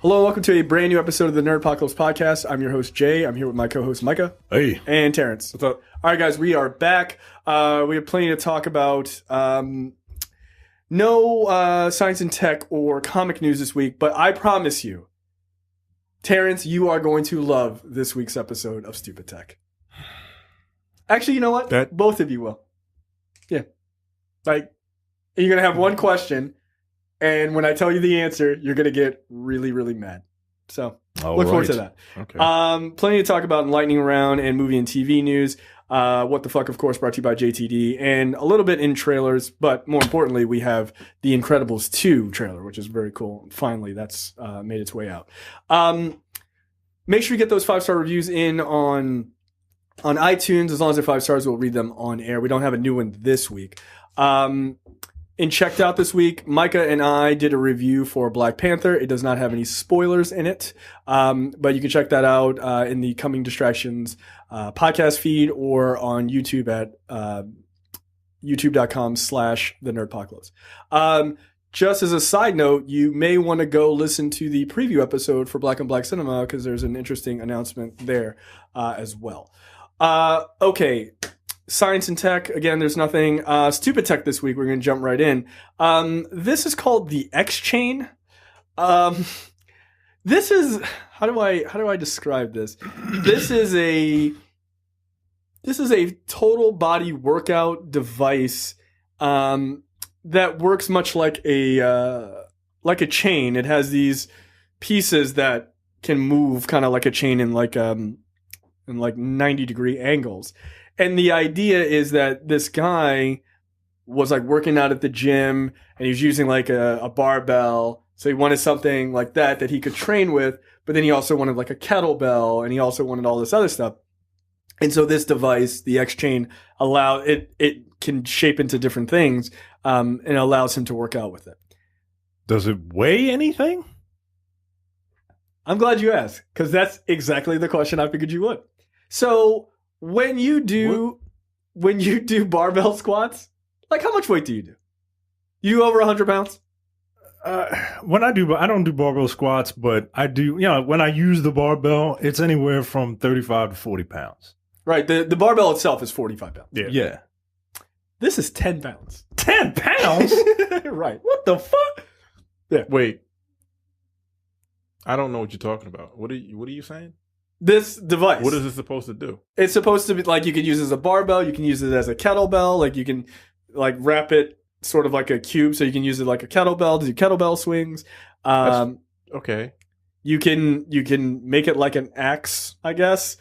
Hello, welcome to a brand new episode of the Nerdpocalypse Podcast. I'm your host, Jay. I'm here with my co-host, Micah. Hey. And Terrence. What's up? All right, guys, we are back. We have plenty to talk about. No science and tech or comic news this week, but I promise you, Terrence, you are going to love this week's episode of Stupid Tech. Actually, you know what? Both of you will. Yeah. Like, you're going to have one question, and when I tell you the answer, you're going to get really, really mad. So, look forward to that. Okay. Plenty to talk about in lightning round and movie and TV news. What the Fuck, of course, brought to you by JTD, and a little bit in trailers, but more importantly, we have the Incredibles 2 trailer, which is very cool. Finally, that's made its way out. Make sure you get those 5-star reviews in on iTunes. As long as they're 5 stars, we'll read them on air. We don't have a new one this week. In Checked Out this week, Micah and I did a review for Black Panther. It does not have any spoilers in it, but you can check that out in the Coming Distractions podcast feed or on YouTube at youtube.com/thenerdpocalypse. Just as a side note, you may want to go listen to the preview episode for Black on Black Cinema because there's an interesting announcement there as well. Okay. Science and tech. Again, there's nothing. Stupid tech this week. We're going to jump right in. This is called the X chain. This is how do I describe this? This is a total body workout device that works much like a chain. It has these pieces that can move kind of like a chain in like 90-degree angles. And the idea is that this guy was like working out at the gym and he was using like a barbell. So he wanted something like that he could train with, but then he also wanted like a kettlebell and he also wanted all this other stuff. And so this device, the X chain, it can shape into different things and it allows him to work out with it. Does it weigh anything? I'm glad you asked because that's exactly the question I figured you would. So when you do barbell squats, like how much weight do you do? You over 100 pounds? When I don't do barbell squats, but I do, when I use the barbell, it's anywhere from 35 to 40 pounds. Right. The barbell itself is 45 pounds. Yeah. This is 10 pounds. 10 pounds? Right. What the fuck? Yeah. Wait. I don't know what you're talking about. What are you saying? This device. What is it supposed to do? It's supposed to be like you can use it as a barbell. You can use it as a kettlebell. Like you can like wrap it sort of like a cube, so you can use it like a kettlebell to do kettlebell swings. Okay. You can make it like an axe, I guess.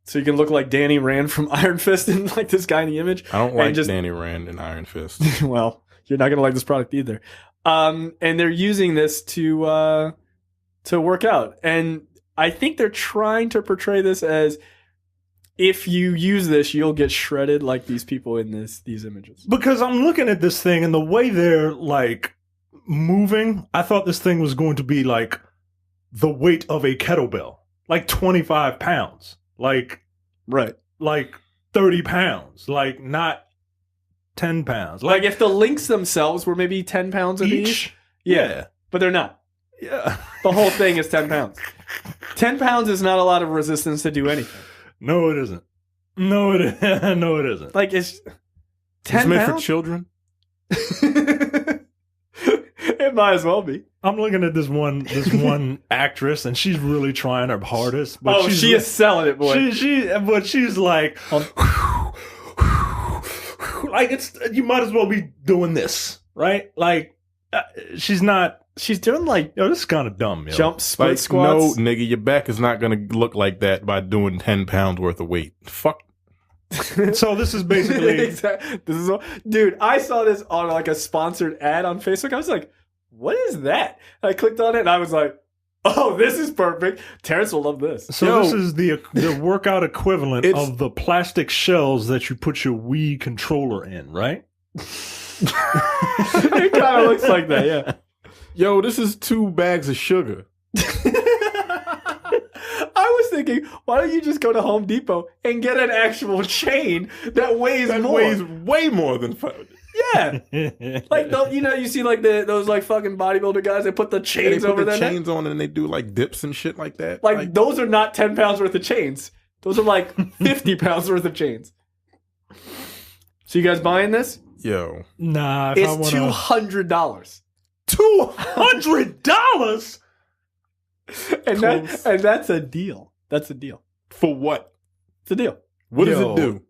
So you can look like Danny Rand from Iron Fist and like this guy in the image. I don't like Danny Rand and Iron Fist. Well, you're not gonna like this product either. And they're using this to work out. And I think they're trying to portray this as if you use this, you'll get shredded like these people in these images. Because I'm looking at this thing and the way they're like moving, I thought this thing was going to be like the weight of a kettlebell, like 25 pounds, like 30 pounds, like not 10 pounds. Like if the links themselves were maybe 10 pounds each. Yeah. But they're not. Yeah. The whole thing is 10 pounds. 10 pounds is not a lot of resistance to do anything. No, it isn't. No, it isn't. Like it's 10 It's meant pounds? for children. It might as well be. I'm looking at this one actress, and she's really trying her hardest. But she is selling it, boy. But she's like, like you might as well be doing this, right? Like, she's not. She's doing like this is kind of dumb. Jump split squats. No, nigga, your back is not going to look like that by doing 10 pounds worth of weight. Fuck. So this is basically exactly. Dude, I saw this on like a sponsored ad on Facebook. I was like, what is that? And I clicked on it and I was like, oh, this is perfect. Terrence will love this. So this is the workout equivalent of the plastic shells that you put your Wii controller in, right? It kind of looks like that, yeah. Yo, this is 2 bags of sugar. I was thinking, why don't you just go to Home Depot and get an actual chain that weighs more? Weighs way more than 5. Yeah. Like, you see like those like fucking bodybuilder guys, they put the chains they put over the their neck. chains on and they do like dips and shit like that. Like those are not 10 pounds worth of chains. Those are like 50 pounds worth of chains. So you guys buying this? Yo. Nah, it's $200. $200? And that's a deal. That's a deal. For what? It's a deal. What does it do?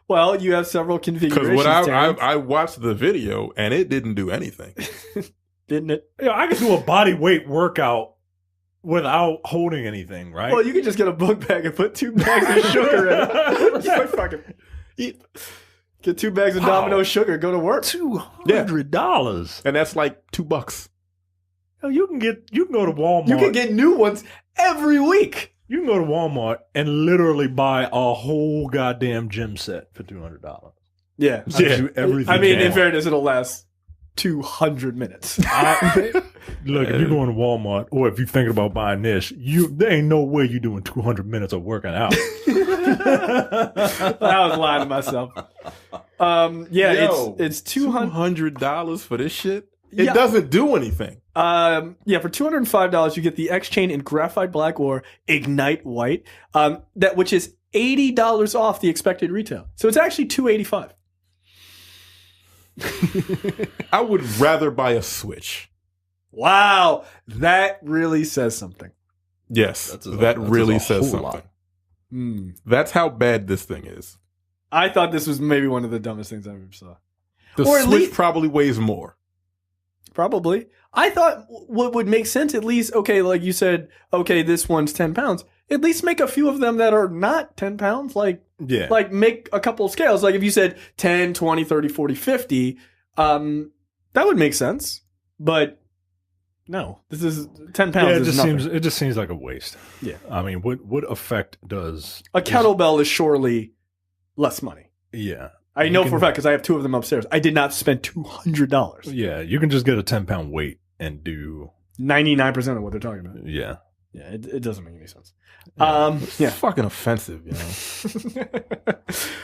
Well, you have several configurations. Because I watched the video and it didn't do anything. Didn't it? Yeah, I could do a body weight workout without holding anything, right? Well, you could just get a book bag and put 2 bags of sugar in it. Just like fucking get 2 bags of Domino sugar. Go to work. $200, and that's like $2. Hell, you can go to Walmart. You can get new ones every week. You can go to Walmart and literally buy a whole goddamn gym set for $200. Yeah. Do everything. I mean, in fairness, it'll last 200 minutes. Look, if you're going to Walmart or if you're thinking about buying this, there ain't no way you're doing 200 minutes of working out. I was lying to myself. It's $200 for this shit. It doesn't do anything. For $205, you get the X Chain in Graphite Black or Ignite White, which is $80 off the expected retail. So it's actually $285. I would rather buy a Switch. Wow, that really says something. Yes, that really says something. That's how bad this thing is. I thought this was maybe one of the dumbest things I ever saw. The Switch probably weighs more. Probably. I thought what would make sense, at least, okay, like you said, okay, this one's 10 pounds. At least make a few of them that are not 10 pounds. Like make a couple of scales. Like if you said 10, 20, 30, 40, 50, that would make sense. But no, this is 10 pounds. Yeah, it it just seems like a waste. Yeah. I mean, what effect does a kettlebell is surely less money. Yeah. I know for a fact because I have 2 of them upstairs. I did not spend $200. Yeah, you can just get a 10-pound weight and do 99% of what they're talking about. Yeah. Yeah, it doesn't make any sense. It's fucking offensive, you know.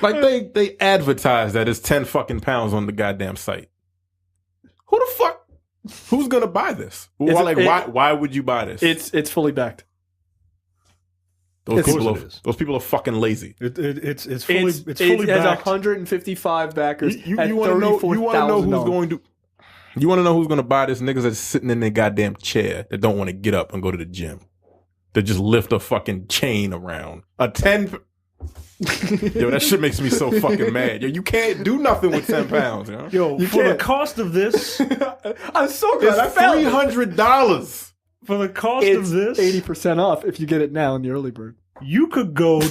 Like they advertise that it's 10 fucking pounds on the goddamn site. Who the fuck? Who's gonna buy this? Why would you buy this? It's fully backed. Those people are fucking lazy. It's fully It backed. has 155 backers. You want to know who's going to? You want to know who's going to buy this? Niggas that's sitting in their goddamn chair that don't want to get up and go to the gym. That just lift a fucking chain around. A 10. Yo, that shit makes me so fucking mad. Yo, you can't do nothing with 10 pounds. Yo, for the cost of this, I'm so glad I found $300. For the cost of this, 80% off if you get it now in the early bird. You could go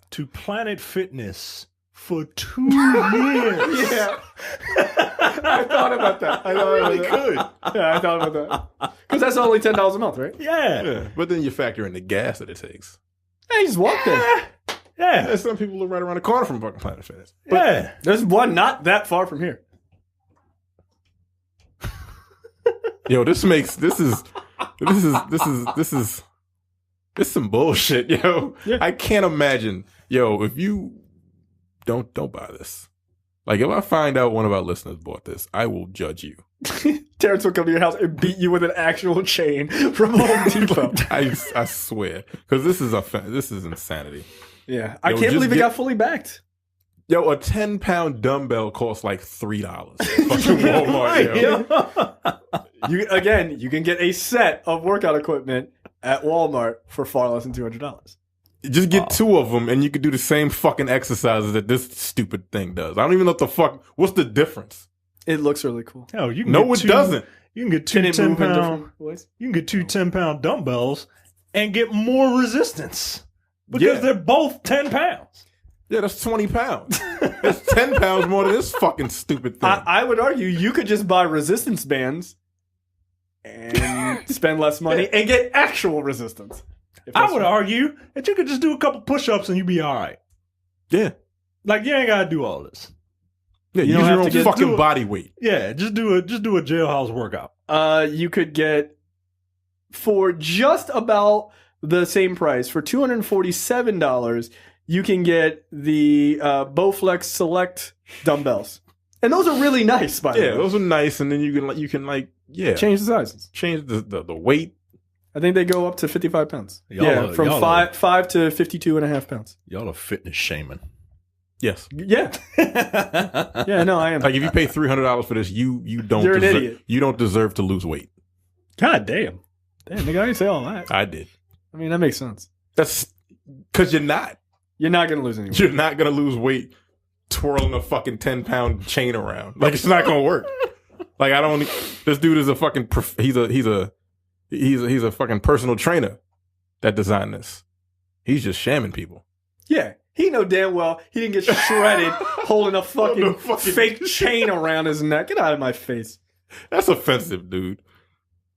to Planet Fitness for 2 years. Yeah. I thought about that. I thought about that. Because that's only $10 a month, right? Yeah. But then you factor in the gas that it takes. Hey, just walk there. Yeah. There's some people who are right around the corner from fucking Planet Fitness. Yeah. There's one not that far from here. Yo, this is some bullshit, yo. Yeah. I can't imagine. Yo, if you don't buy this. Like, if I find out one of our listeners bought this, I will judge you. Terrence will come to your house and beat you with an actual chain from Home Depot. I swear. Because this is insanity. Yeah. I can't believe it got fully backed. Yo, a 10-pound dumbbell costs like $3. Fucking Walmart, yo. You can get a set of workout equipment at Walmart for far less than $200. Just get 2 of them, and you can do the same fucking exercises that this stupid thing does. I don't even know what the fuck. What's the difference? It looks really cool. Oh, you can it doesn't. You can get 2 10-pound. You can get 2 10-pound dumbbells and get more resistance because they're both 10 pounds. Yeah, that's 20 pounds. That's 10 pounds more than this fucking stupid thing. I would argue you could just buy resistance bands and spend less money and get actual resistance. I would argue that you could just do a couple push-ups and you'd be all right. Yeah. Like, you ain't got to do all this. Yeah, use your own fucking body weight. Yeah, just do a jailhouse workout. You could get, for just about the same price, for $247, you can get the Bowflex Select dumbbells. And those are really nice, by the way. Yeah, those are nice, and then you can change the sizes. Change the weight. I think they go up to 55 pounds. From 5 to 52 and a half pounds. Y'all are fitness shaming. Yes. Yeah. Yeah, no, I am. Like if you pay $300 for this, you're an idiot. You don't deserve to lose weight. God damn. Damn, nigga, I didn't say all that. I did. I mean, that makes sense. That's because you're not. You're not going to lose any weight. You're not going to lose weight twirling a fucking 10-pound chain around. Like, it's not going to work. Like, this dude is a fucking, he's a fucking personal trainer that designed this. He's just shamming people. Yeah. He know damn well he didn't get shredded holding a fucking fake chain around his neck. Get out of my face. That's offensive, dude.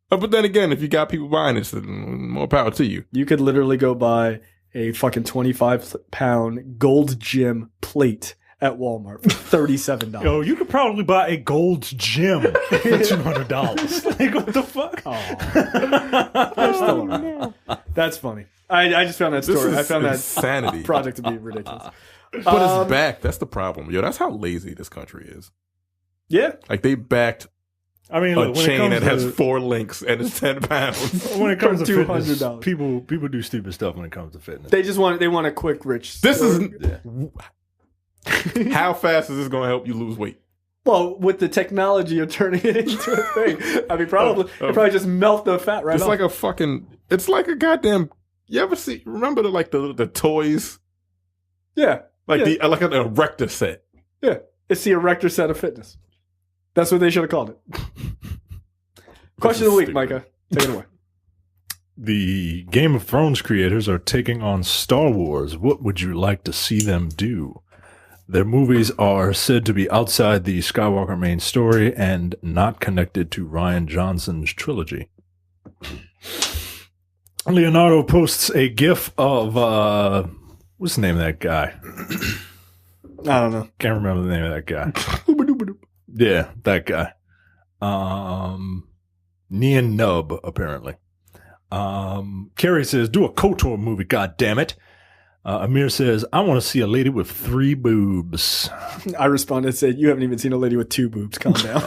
But then again, if you got people buying this, then more power to you. You could literally go buy a fucking 25-pound Gold Gym plate at Walmart for $37. Yo, you could probably buy a Gold's Gym for $200. Like, what the fuck? They're still around. That's funny. I just found that story. I found insanity. That project to be ridiculous. But it's back. That's the problem. Yo, that's how lazy this country is. Yeah. Like, they backed a chain that has 4 links and it's 10 pounds. When it comes to $200, fitness, people do stupid stuff when it comes to fitness. They want a quick rich. How fast is this going to help you lose weight? Well, with the technology of turning it into a thing, I mean, probably just melt the fat right off. It's like a goddamn. You ever remember the toys? Yeah, like an erector set. Yeah, it's the erector set of fitness. That's what they should have called it. Question of the week, Micah. Take it away. The Game of Thrones creators are taking on Star Wars. What would you like to see them do? Their movies are said to be outside the Skywalker main story and not connected to Rian Johnson's trilogy. Leonardo posts a GIF of, what's the name of that guy? I don't know. Can't remember the name of that guy. Yeah, that guy. Nian Nub, apparently. Carrie says, do a KOTOR movie, goddammit. Amir says, I want to see a lady with 3 boobs. I responded and said, you haven't even seen a lady with 2 boobs. Calm down.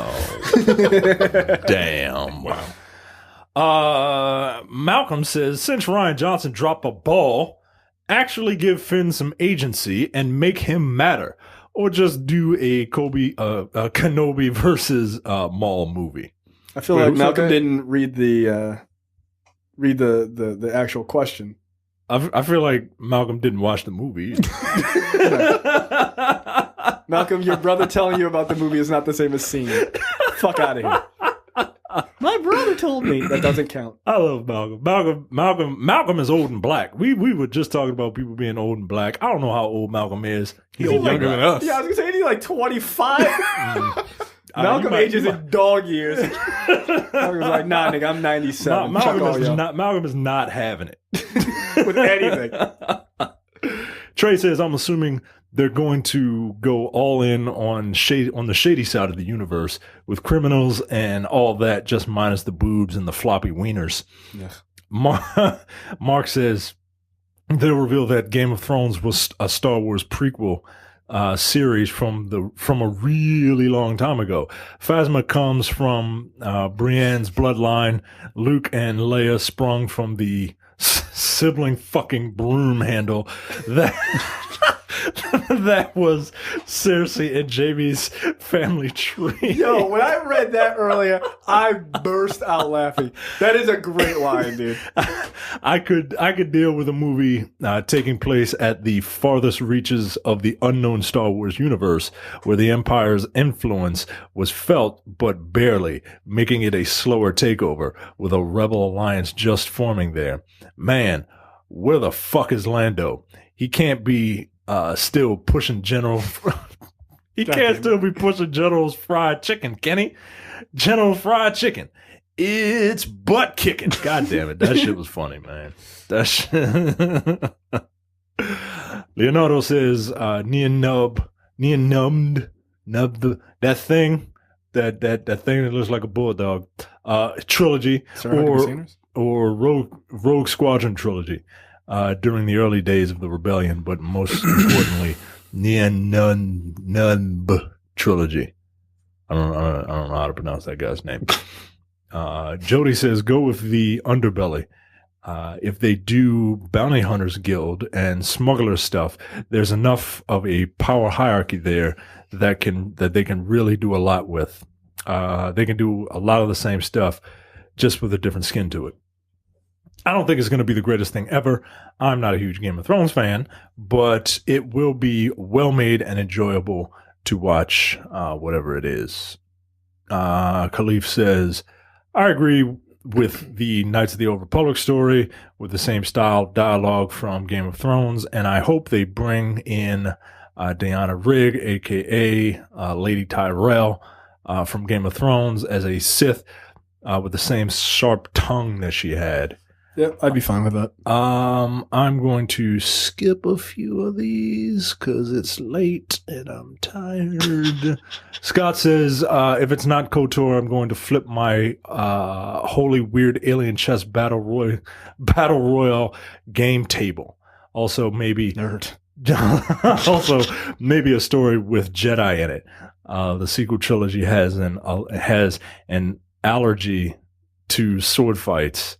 Damn. Wow. Malcolm says, since Rian Johnson dropped a ball, actually give Finn some agency and make him matter. Or just do a Kenobi versus Maul movie. I feel like Malcolm didn't read the actual question. I feel like Malcolm didn't watch the movie. Malcolm, your brother telling you about the movie is not the same as seeing it. Fuck out of here. My brother told me. That doesn't count. I love Malcolm. Malcolm is old and black. We were just talking about people being old and black. I don't know how old Malcolm is. He's younger than us. Yeah, I was going to say, he's like 25. Malcolm ages in dog years. Malcolm's like, nah, nigga, I'm 97. Malcolm is not having it. With anything. Trey says, I'm assuming they're going to go all in on the shady side of the universe with criminals and all that, just minus the boobs and the floppy wieners. Yes. Mark says they'll reveal that Game of Thrones was a Star Wars prequel series from a really long time ago. Phasma comes from Brienne's bloodline. Luke and Leia sprung from the sibling fucking broom handle that was Cersei and Jaime's family tree. Yo, when I read that earlier, I burst out laughing. That is a great line, dude. I could deal with a movie taking place at the farthest reaches of the unknown Star Wars universe, where the Empire's influence was felt but barely, making it a slower takeover, with a rebel alliance just forming there. Man, where the fuck is Lando? He can't be still pushing General. He can't still be pushing General's fried chicken, can he? General fried chicken. It's butt kicking. God damn it. That shit was funny, man. That shit. Leonardo says, that thing that looks like a bulldog, trilogy, or Rogue Squadron trilogy. during the early days of the rebellion, but most importantly, Nien Nunb trilogy. I don't know how to pronounce that guy's name. Jody says, go with the underbelly. If they do Bounty Hunters Guild and smuggler stuff, there's enough of a power hierarchy there that they can really do a lot with. They can do a lot of the same stuff, just with a different skin to it. I don't think it's going to be the greatest thing ever. I'm not a huge Game of Thrones fan, but it will be well made and enjoyable to watch, whatever it is. Khalif says, I agree with the Knights of the Old Republic story with the same style dialogue from Game of Thrones, and I hope they bring in Diana Rigg, a.k.a. Lady Tyrell from Game of Thrones, as a Sith with the same sharp tongue that she had. Yeah, I'd be fine with that. I'm going to skip a few of these because it's late and I'm tired. Scott says, if it's not KOTOR, I'm going to flip my holy weird alien chess battle royale game table. Also, maybe Nerd. also maybe a story with Jedi in it. The sequel trilogy has an allergy to sword fights,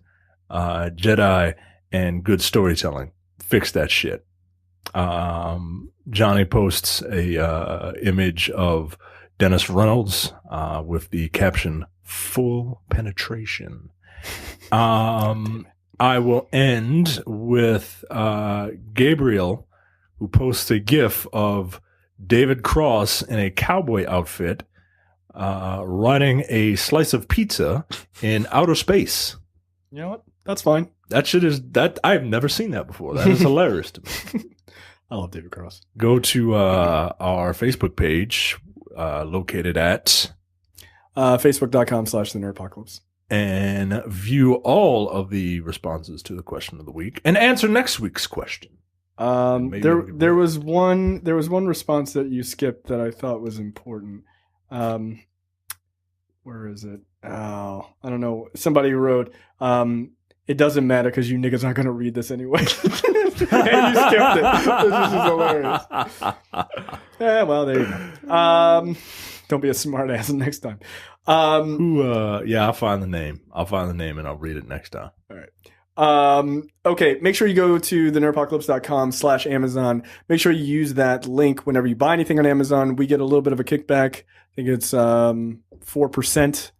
Jedi, and good storytelling. Fix that shit. Johnny posts a image of Dennis Reynolds with the caption "Full Penetration." I will end with Gabriel, who posts a GIF of David Cross in a cowboy outfit riding a slice of pizza in outer space. You know what? That's fine. I've never seen that before. That is hilarious to me. I love David Cross. Go to our Facebook page, located at Facebook.com/The Nerdpocalypse. And view all of the responses to the question of the week and answer next week's question. There was one response that you skipped that I thought was important. Where is it? Oh, I don't know. Somebody wrote, it doesn't matter because you niggas aren't going to read this anyway. And you skipped it. This is hilarious. Yeah, well, there you go. Don't be a smart ass next time. Yeah, I'll find the name. And I'll read it next time. All right. Okay, make sure you go to thenerdpocalypse.com/Amazon. Make sure you use that link whenever you buy anything on Amazon. We get a little bit of a kickback. I think it's 4%.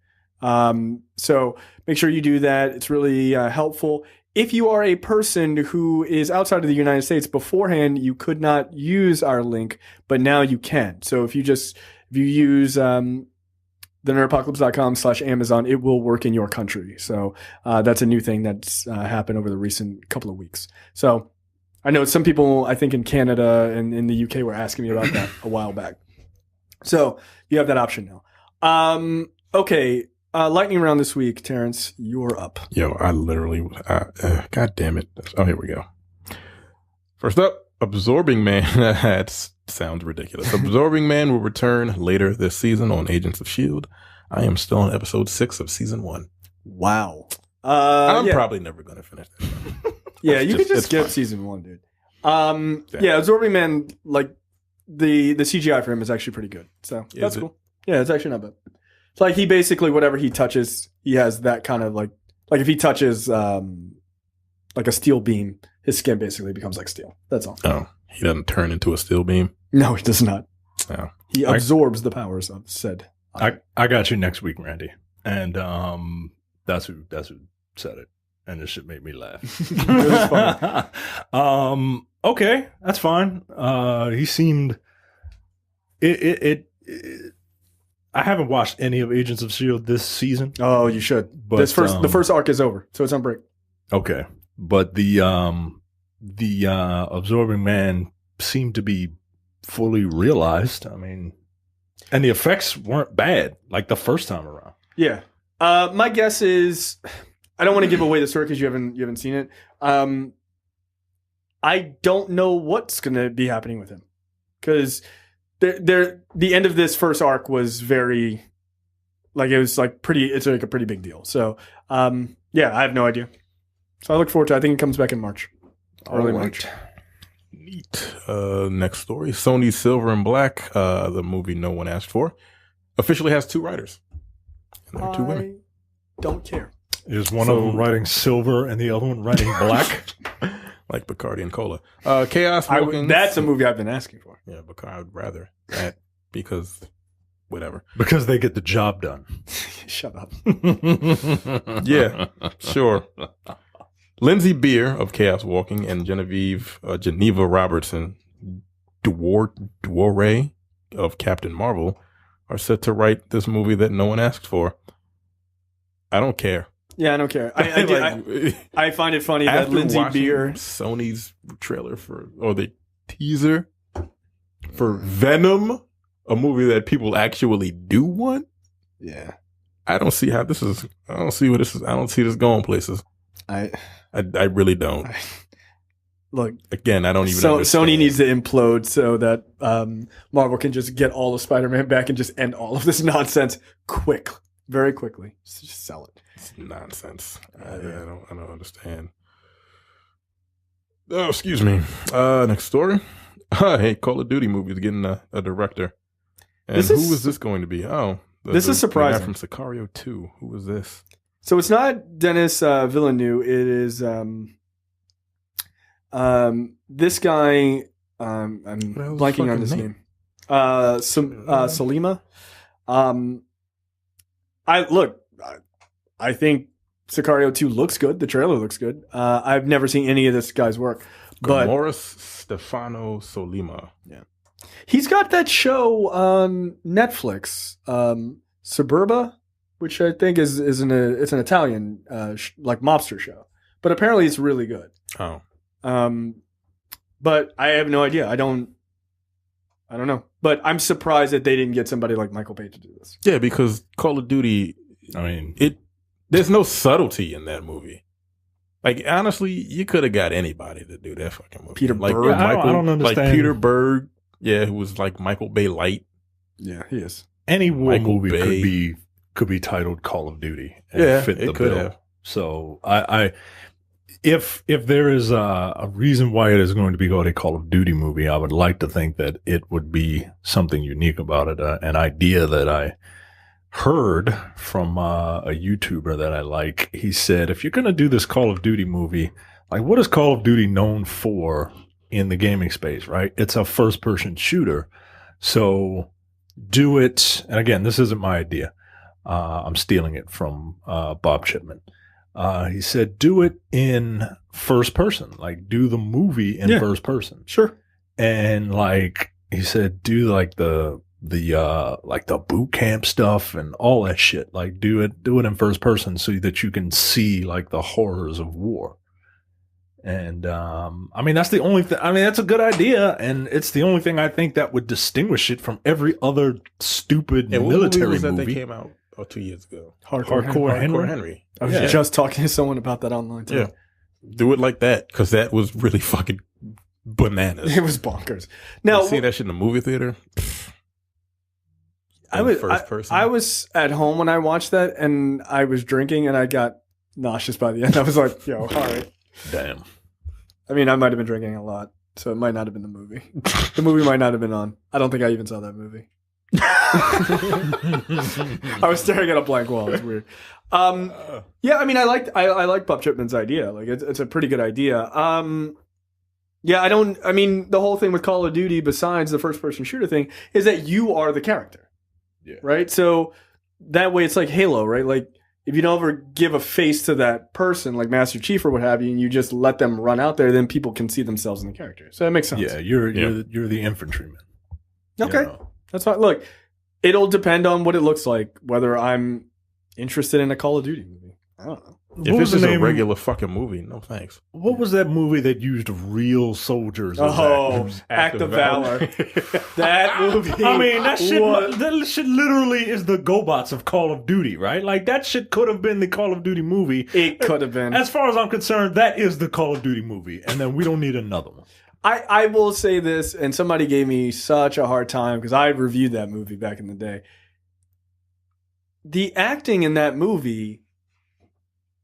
So make sure you do that. It's really helpful. If you are a person who is outside of the United States, beforehand you could not use our link, but now you can. So if you use thenerdpocalypse.com/Amazon, it will work in your country. So that's a new thing that's happened over the recent couple of weeks. So I know some people, I think in Canada and in the UK, were asking me about that a while back. So you have that option now. Okay, lightning round this week. Terrence, you're up. Yo, I literally, God damn it. Oh, here we go. First up, Absorbing Man. That sounds ridiculous. Absorbing Man will return later this season on Agents of S.H.I.E.L.D. I am still on episode 6 of season 1. Wow. I'm probably never going to finish this. Yeah, you could just skip season 1, dude. Yeah, Absorbing Man, like, the CGI for him is actually pretty good. So that's cool. Yeah, it's actually not bad. It's like he basically, whatever he touches, he has that kind of like if he touches like a steel beam, his skin basically becomes like steel. That's all. Oh, he doesn't turn into a steel beam? No, he does not. Oh. He absorbs the powers of said. I got you next week, Randy. And that's who said it. And this shit made me laugh. It was funny. Okay, that's fine. He seemed I haven't watched any of Agents of S.H.I.E.L.D. this season. Oh, you should. But the first arc is over, so it's on break. Okay, but the Absorbing Man seemed to be fully realized. I mean, and the effects weren't bad like the first time around. Yeah. My guess is, I don't want to give away the story because you haven't seen it. I don't know what's going to be happening with him because the end of this first arc was very, like, it was like it's like a pretty big deal. So, yeah, I have no idea. So I look forward to it. I think it comes back in March. Early March. Neat. Next story. Sony's Silver and Black, the movie no one asked for, officially has 2 writers. And there are 2 women. Don't care. Is one of them writing silver and the other one writing black? Like Bacardi and Cola. Chaos Walking. That's a movie I've been asking for. Yeah, Bacardi, I would rather that because whatever. Because they get the job done. Shut up. Yeah, sure. Lindsay Beer of Chaos Walking and Geneva Robertson Dwore of Captain Marvel are set to write this movie that no one asked for. I don't care. Yeah, I don't care. I find it funny that Lindsay Beer, Sony's trailer or the teaser for Venom, a movie that people actually do want. Yeah, I don't see how this is. I don't see where this is. I don't see this going places. I really don't. Look, again, I don't even. Understand. Sony needs to implode so that Marvel can just get all of Spider-Man back and just end all of this nonsense very quickly. Just sell it. It's nonsense. I don't understand. Oh, excuse me. Next story. Hey, Call of Duty movie is getting a director. And who is this going to be? Oh, this is surprising. The guy from Sicario 2. Who is this? So it's not Denis Villeneuve. It is this guy. I'm blanking on his name. Salima. I think Sicario 2 looks good. The trailer looks good. I've never seen any of this guy's work. But Morris Stefano Solima. Yeah. He's got that show on Netflix, Suburba, which I think is an Italian like mobster show. But apparently it's really good. Oh. But I have no idea. I don't know. But I'm surprised that they didn't get somebody like Michael Bay to do this. Yeah, because Call of Duty, I mean, there's no subtlety in that movie. Like, honestly, you could have got anybody to do that fucking movie. Peter like, Berg. I don't understand. Like Peter Berg, who was like Michael Bay light. Yeah, he is. Any war movie could be titled Call of Duty and fit the bill. Have. So if there is a reason why it is going to be called a Call of Duty movie, I would like to think that it would be something unique about it, an idea that I heard from a YouTuber that I like. He said, if you're going to do this Call of Duty movie, like, what is Call of Duty known for in the gaming space, right? It's a first-person shooter. So do it, and again, this isn't my idea. I'm stealing it from Bob Chipman. He said, do it in first person, like do the movie in first person. Sure. And like he said, do like the boot camp stuff and all that shit. Like do it in first person so that you can see like the horrors of war. And I mean, that's the only thing. I mean, that's a good idea, and it's the only thing I think that would distinguish it from every other stupid military movie that came out 2 years ago. Hardcore Henry. I was just talking to someone about that online too. Yeah, do it like that because that was really fucking bananas. It was bonkers. Now, see that shit in the movie theater. I was first person. I was at home when I watched that, and I was drinking, and I got nauseous by the end. I was like, "Yo, all right." Damn. I mean, I might have been drinking a lot, so it might not have been the movie. The movie might not have been on. I don't think I even saw that movie. I was staring at a blank wall. It's weird. Yeah, I mean, I like Bob Chipman's idea. Like, it's a pretty good idea. Yeah, I mean, the whole thing with Call of Duty, besides the first-person shooter thing, is that you are the character. Yeah. Right? So that way it's like Halo, right? Like, if you don't ever give a face to that person, like Master Chief or what have you, and you just let them run out there, then people can see themselves in the character. So that makes sense. Yeah, you're the infantryman. Okay. You know? That's fine. Look, it'll depend on what it looks like, whether I'm interested in a Call of Duty movie. I don't know. If it's just a regular fucking movie, no thanks. What was that movie that used real soldiers? Act of Valor. That movie. I mean, that shit literally is the GoBots of Call of Duty, right? Like, that shit could have been the Call of Duty movie. It could have been. As far as I'm concerned, that is the Call of Duty movie, and then we don't need another one. I will say this, and somebody gave me such a hard time because I reviewed that movie back in the day. The acting in that movie,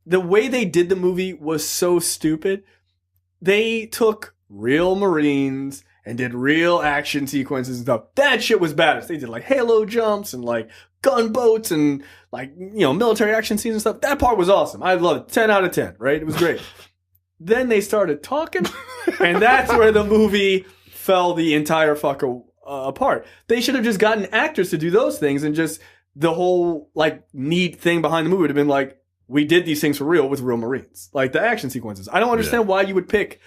the way they did the movie was so stupid they took real Marines and did real action sequences and stuff. That shit was badass. They did like halo jumps and like gunboats and like, military action scenes and stuff. That part was awesome. I loved it. 10 out of 10, right? It was great. Then they started talking, and that's where the movie fell the entire fuck apart. They should have just gotten actors to do those things, and just the whole like neat thing behind the movie would have been like, we did these things for real with real Marines. Like the action sequences. I don't understand why you would pick.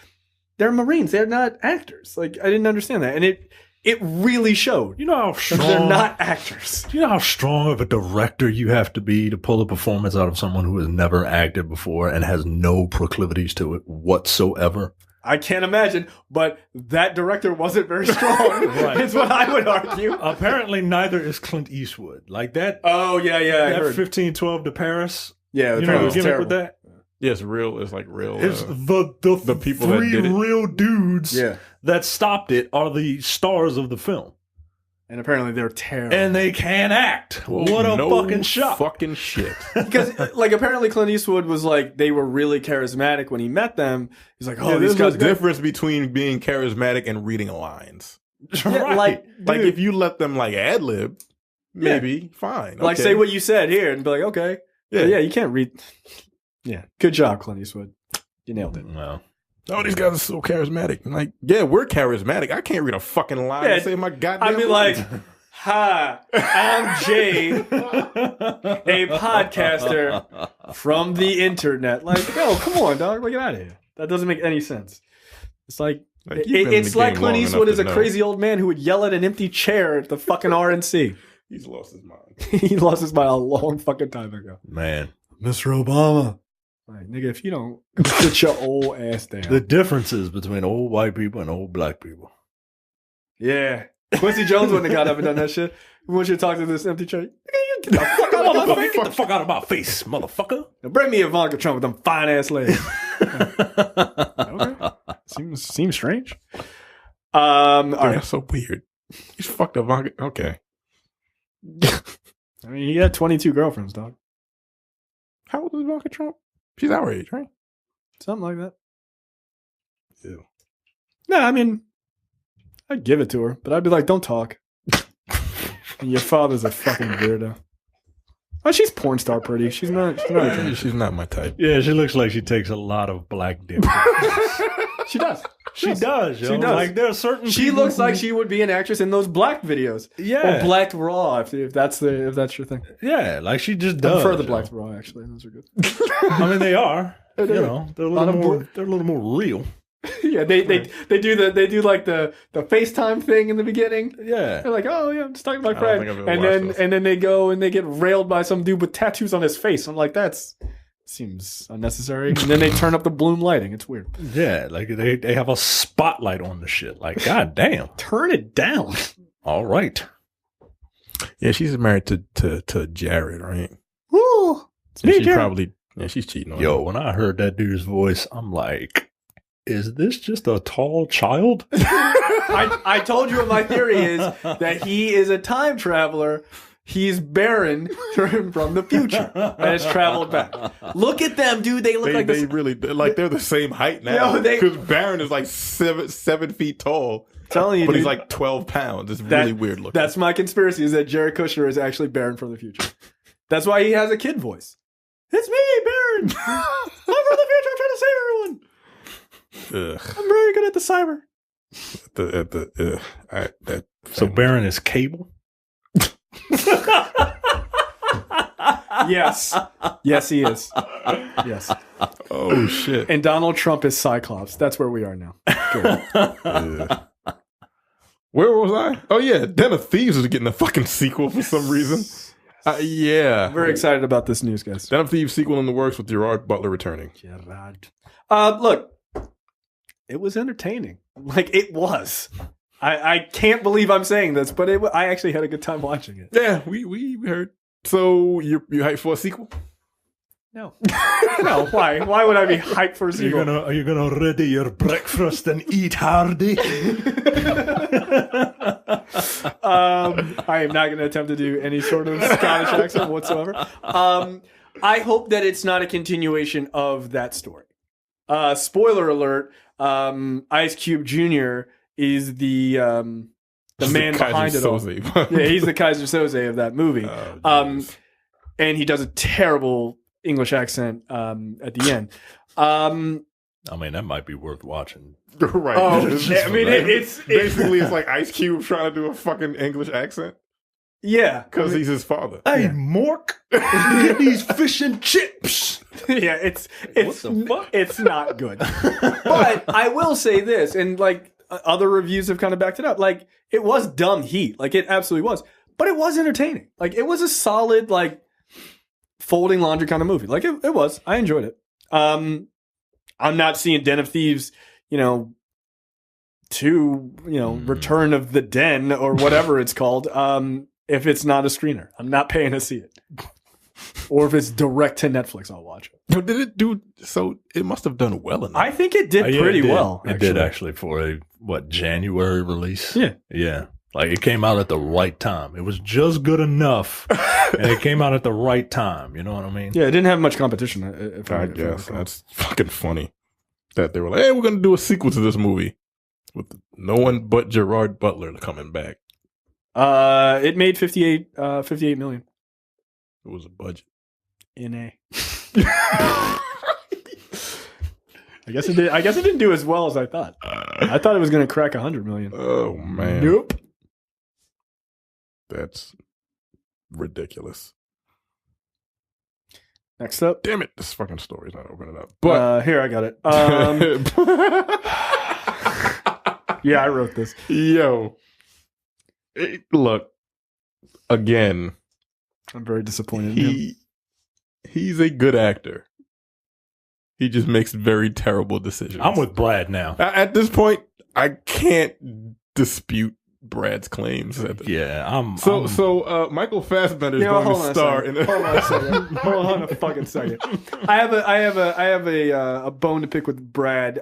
They're Marines. They're not actors. Like, I didn't understand that. And it really showed. You know how strong... They're not actors. You know how strong of a director you have to be to pull a performance out of someone who has never acted before and has no proclivities to it whatsoever? I can't imagine, but that director wasn't very strong. Right. Is what I would argue. Apparently, neither is Clint Eastwood. Like that... Oh, yeah. That 1512 to Paris... Yeah, you know the gimmick with that? Yeah, it's real. It's like real. It's the people three that did it. Real dudes that stopped it are the stars of the film. And apparently they're terrible. And they can't act. What a fucking shock. Fucking shit. Because, like, apparently Clint Eastwood was like, they were really charismatic when he met them. He's like, oh, these guys. There's a difference between being charismatic and reading lines. Right. Like if you let them, like, ad-lib, maybe, fine. Like, say what you said here and be like, okay. Yeah, you can't read. Yeah, good job, Clint Eastwood. You nailed it. Wow. Oh, these guys are so charismatic. I'm like, yeah, we're charismatic. I can't read a fucking line and say my goddamn I'd be like, hi, I'm Jay, a podcaster from the internet. Like, yo, come on, dog. Get out of here. That doesn't make any sense. It's like it's like Clint Eastwood is a crazy old man who would yell at an empty chair at the fucking RNC. He's lost his mind. He lost his mind a long fucking time ago. Man. Mr. Obama. Like, nigga, if you don't sit your old ass down. The differences between old white people and old black people. Yeah. Quincy Jones wouldn't have got up and done that shit. We want you to talk to this empty chair. Get the fuck out of my face. Get the fuck out of my face, motherfucker. Now bring me Ivanka Trump with them fine ass legs. Okay. Seems strange. All right. That's so weird. He's fucked Ivanka. Okay. I mean, he had 22 girlfriends, dog. How old is Ivanka Trump? She's our age, right? Something like that. Ew. No, I mean, I'd give it to her, but I'd be like, don't talk. And your father's a fucking weirdo. Oh, she's porn star pretty. She's not my type. Yeah, she looks like she takes a lot of black dick. She does. She does. Yo. She does. Like there are certain. She looks like she would be an actress in those Black videos. Yeah, or Black Raw if that's your thing. Yeah, like she just does. I prefer the Black Raw actually. Those are good. I mean, they are. You know, they're a little more real. Yeah, they do like the FaceTime thing in the beginning. Yeah, they're like, oh yeah, I'm just talking to my friend, and then they go and they get railed by some dude with tattoos on his face. I'm like, that's. Seems unnecessary. And then they turn up the bloom lighting. It's weird. Yeah, like they have a spotlight on the shit. Like, god damn. Turn it down. All right. Yeah, she's married to Jared, right? Ooh. So she's probably she's cheating on him. When I heard that dude's voice, I'm like, is this just a tall child? I told you what my theory is, that he is a time traveler. He's Baron from the future and has traveled back. Look at them, dude. They look like they really like they're the same height now. Because Baron is like 7 feet tall. Telling you, but dude, he's like 12 pounds. It's really weird looking. That's my conspiracy: is that Jared Kushner is actually Baron from the future. That's why he has a kid voice. It's me, Baron. I'm from the future. I'm trying to save everyone. I'm very good at the cyber. So Baron is Cable. Yes, he is. Yes. Oh shit. And Donald Trump is Cyclops. That's where we are now. Where was I? Oh yeah, Den of Thieves is getting a fucking sequel for some reason. Yeah, very excited about this news, guys. Den of Thieves sequel in the works with Gerard Butler returning. Gerard. Look, it was entertaining. Like it was. I can't believe I'm saying this, but I actually had a good time watching it. Yeah, we heard. So you hyped for a sequel? No. No, why? Why would I be hyped for a sequel? Are you gonna ready your breakfast and eat hearty? I am not gonna attempt to do any sort of Scottish accent whatsoever. I hope that it's not a continuation of that story. Spoiler alert, Ice Cube Jr. is the man behind it all. Yeah, he's the Kaiser Soze of that movie. And he does a terrible English accent at the end. I mean, that might be worth watching. Right. Oh, I mean, it's basically it's like Ice Cube trying to do a fucking English accent. Yeah, because he's his father. Hey, Mork, get these fish and chips. Yeah, it's not good. But I will say this, and like other reviews have kind of backed it up. Like, it was dumb heat. Like, it absolutely was. But it was entertaining. Like, it was a solid, like, folding laundry kind of movie. Like, it was. I enjoyed it. I'm not seeing Den of Thieves, 2, Return of the Den or whatever it's called. If it's not a screener, I'm not paying to see it. Or if it's direct to Netflix, I'll watch it. Did it do so? It must have done well enough. I think it did pretty well. It did actually for a January release. Yeah. Like, it came out at the right time. It was just good enough, and it came out at the right time. You know what I mean? Yeah, it didn't have much competition. I guess that's fucking funny that they were like, "Hey, we're gonna do a sequel to this movie with no one but Gerard Butler coming back." It made 58 million. It was a budget. I guess it did. I guess it didn't do as well as I thought. I thought it was going to crack 100 million. Oh man. Nope. That's ridiculous. Next up. Damn it! This fucking story's not opening up. But here, I got it. Yeah, I wrote this. Yo, look again. I'm very disappointed in him. He's a good actor. He just makes very terrible decisions. I'm with Brad now. At this point, I can't dispute Brad's claims. So Michael Fassbender is going to star in. Hold on a second. Hold on a fucking second. I have a bone to pick with Brad.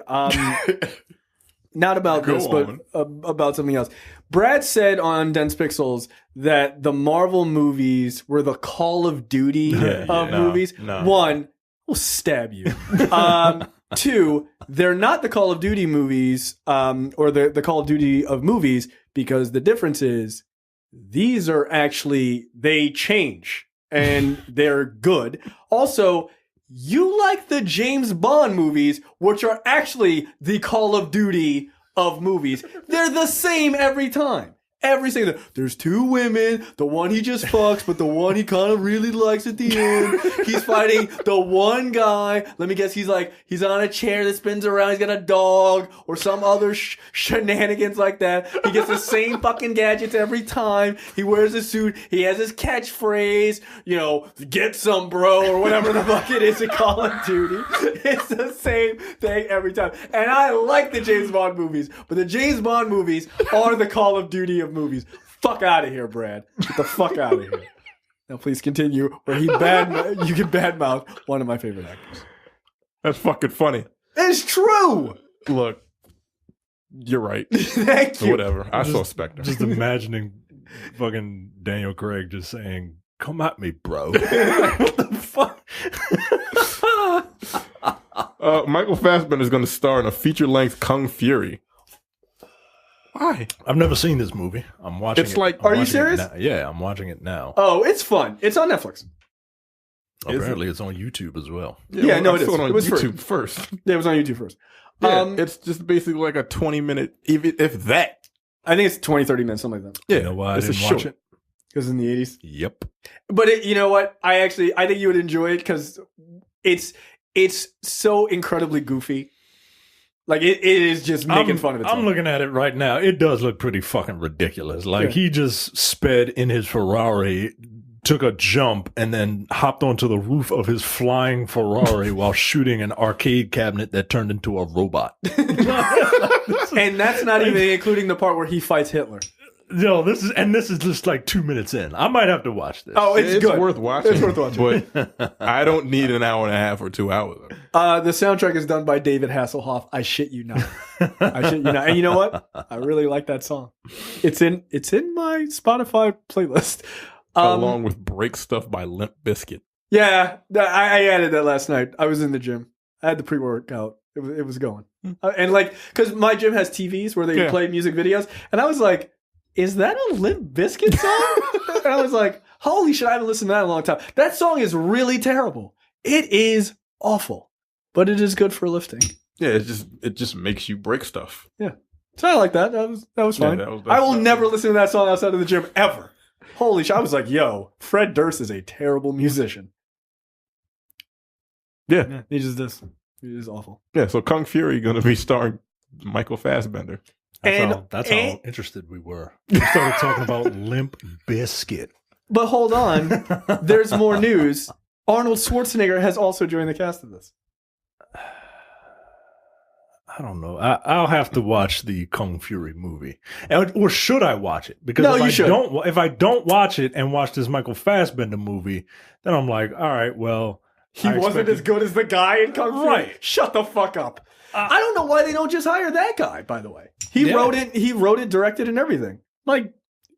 Not about this, but about something else. Brad said on Dense Pixels that the Marvel movies were the Call of Duty of movies. No. One, we'll stab you. Two, they're not the Call of Duty movies, or the Call of Duty of movies, because the difference is these are actually, they change and they're good. Also, you like the James Bond movies, which are actually the Call of Duty of movies. They're the same every time. Every single, there's two women, the one he just fucks, but the one he kind of really likes at the end. He's fighting the one guy. Let me guess, he's on a chair that spins around. He's got a dog or some other shenanigans like that. He gets the same fucking gadgets every time. He wears a suit. He has his catchphrase, get some bro, or whatever the fuck it is in Call of Duty. It's the same thing every time. And I like the James Bond movies, but the James Bond movies are the Call of Duty of movies. Fuck out of here, Brad. Get the fuck out of here. Now please continue where you can badmouth one of my favorite actors. That's fucking funny. It's true. Look, you're right. Thank you. Whatever. I saw Spectre. Just imagining fucking Daniel Craig just saying, "Come at me, bro." What the fuck? Michael Fassbender is going to star in a feature-length Kung Fury. Why? I've never seen this movie. I'm watching it. It's like, are you serious? Yeah, I'm watching it now. Oh, it's fun. It's on Netflix. Apparently, it's on YouTube as well. Yeah, no, it is. It was on YouTube first. first. Yeah, it was on YouTube first. Yeah, it's just basically like a 20-minute, if that. I think it's 20, 30 minutes, something like that. Yeah, you know why I didn't watch it? Because in the 80s. Yep. But you know what? I think you would enjoy it because it's so incredibly goofy. Like, it is just making fun of itself. I'm looking at it right now. It does look pretty fucking ridiculous. Like, he just sped in his Ferrari, took a jump, and then hopped onto the roof of his flying Ferrari while shooting an arcade cabinet that turned into a robot. And that's not even including the part where he fights Hitler. No, this is just like 2 minutes in. I might have to watch this. Oh, it's good. Worth watching. It's worth watching. But I don't need an hour and a half or 2 hours. The soundtrack is done by David Hasselhoff. I shit you not. And you know what? I really like that song. It's in my Spotify playlist. Along with Break Stuff by Limp Bizkit. Yeah, I added that last night. I was in the gym. I had the pre-workout. It was going. And like, because my gym has TVs where they play music videos, and I was like, is that a Limp Bizkit song? And I was like, holy shit, I haven't listened to that in a long time. That song is really terrible. It is awful, but it is good for lifting. Yeah, it just makes you break stuff. Yeah. So I like that. That was fine. I will never listen to that song outside of the gym ever. Holy shit. I was like, yo, Fred Durst is a terrible musician. Yeah. He just does. It is awful. Yeah, so Kung Fury going to be starring Michael Fassbender. That's how interested we were. We started talking about Limp Bizkit. But hold on. There's more news. Arnold Schwarzenegger has also joined the cast of this. I don't know. I'll have to watch the Kung Fury movie. Or should I watch it? Because if I don't watch it and watch this Michael Fassbender movie, then I'm like, all right, well. He wasn't as good as the guy in Kung Fury. Right. Shut the fuck up. I don't know why they don't just hire that guy, by the way. He wrote it, directed, and everything. Like,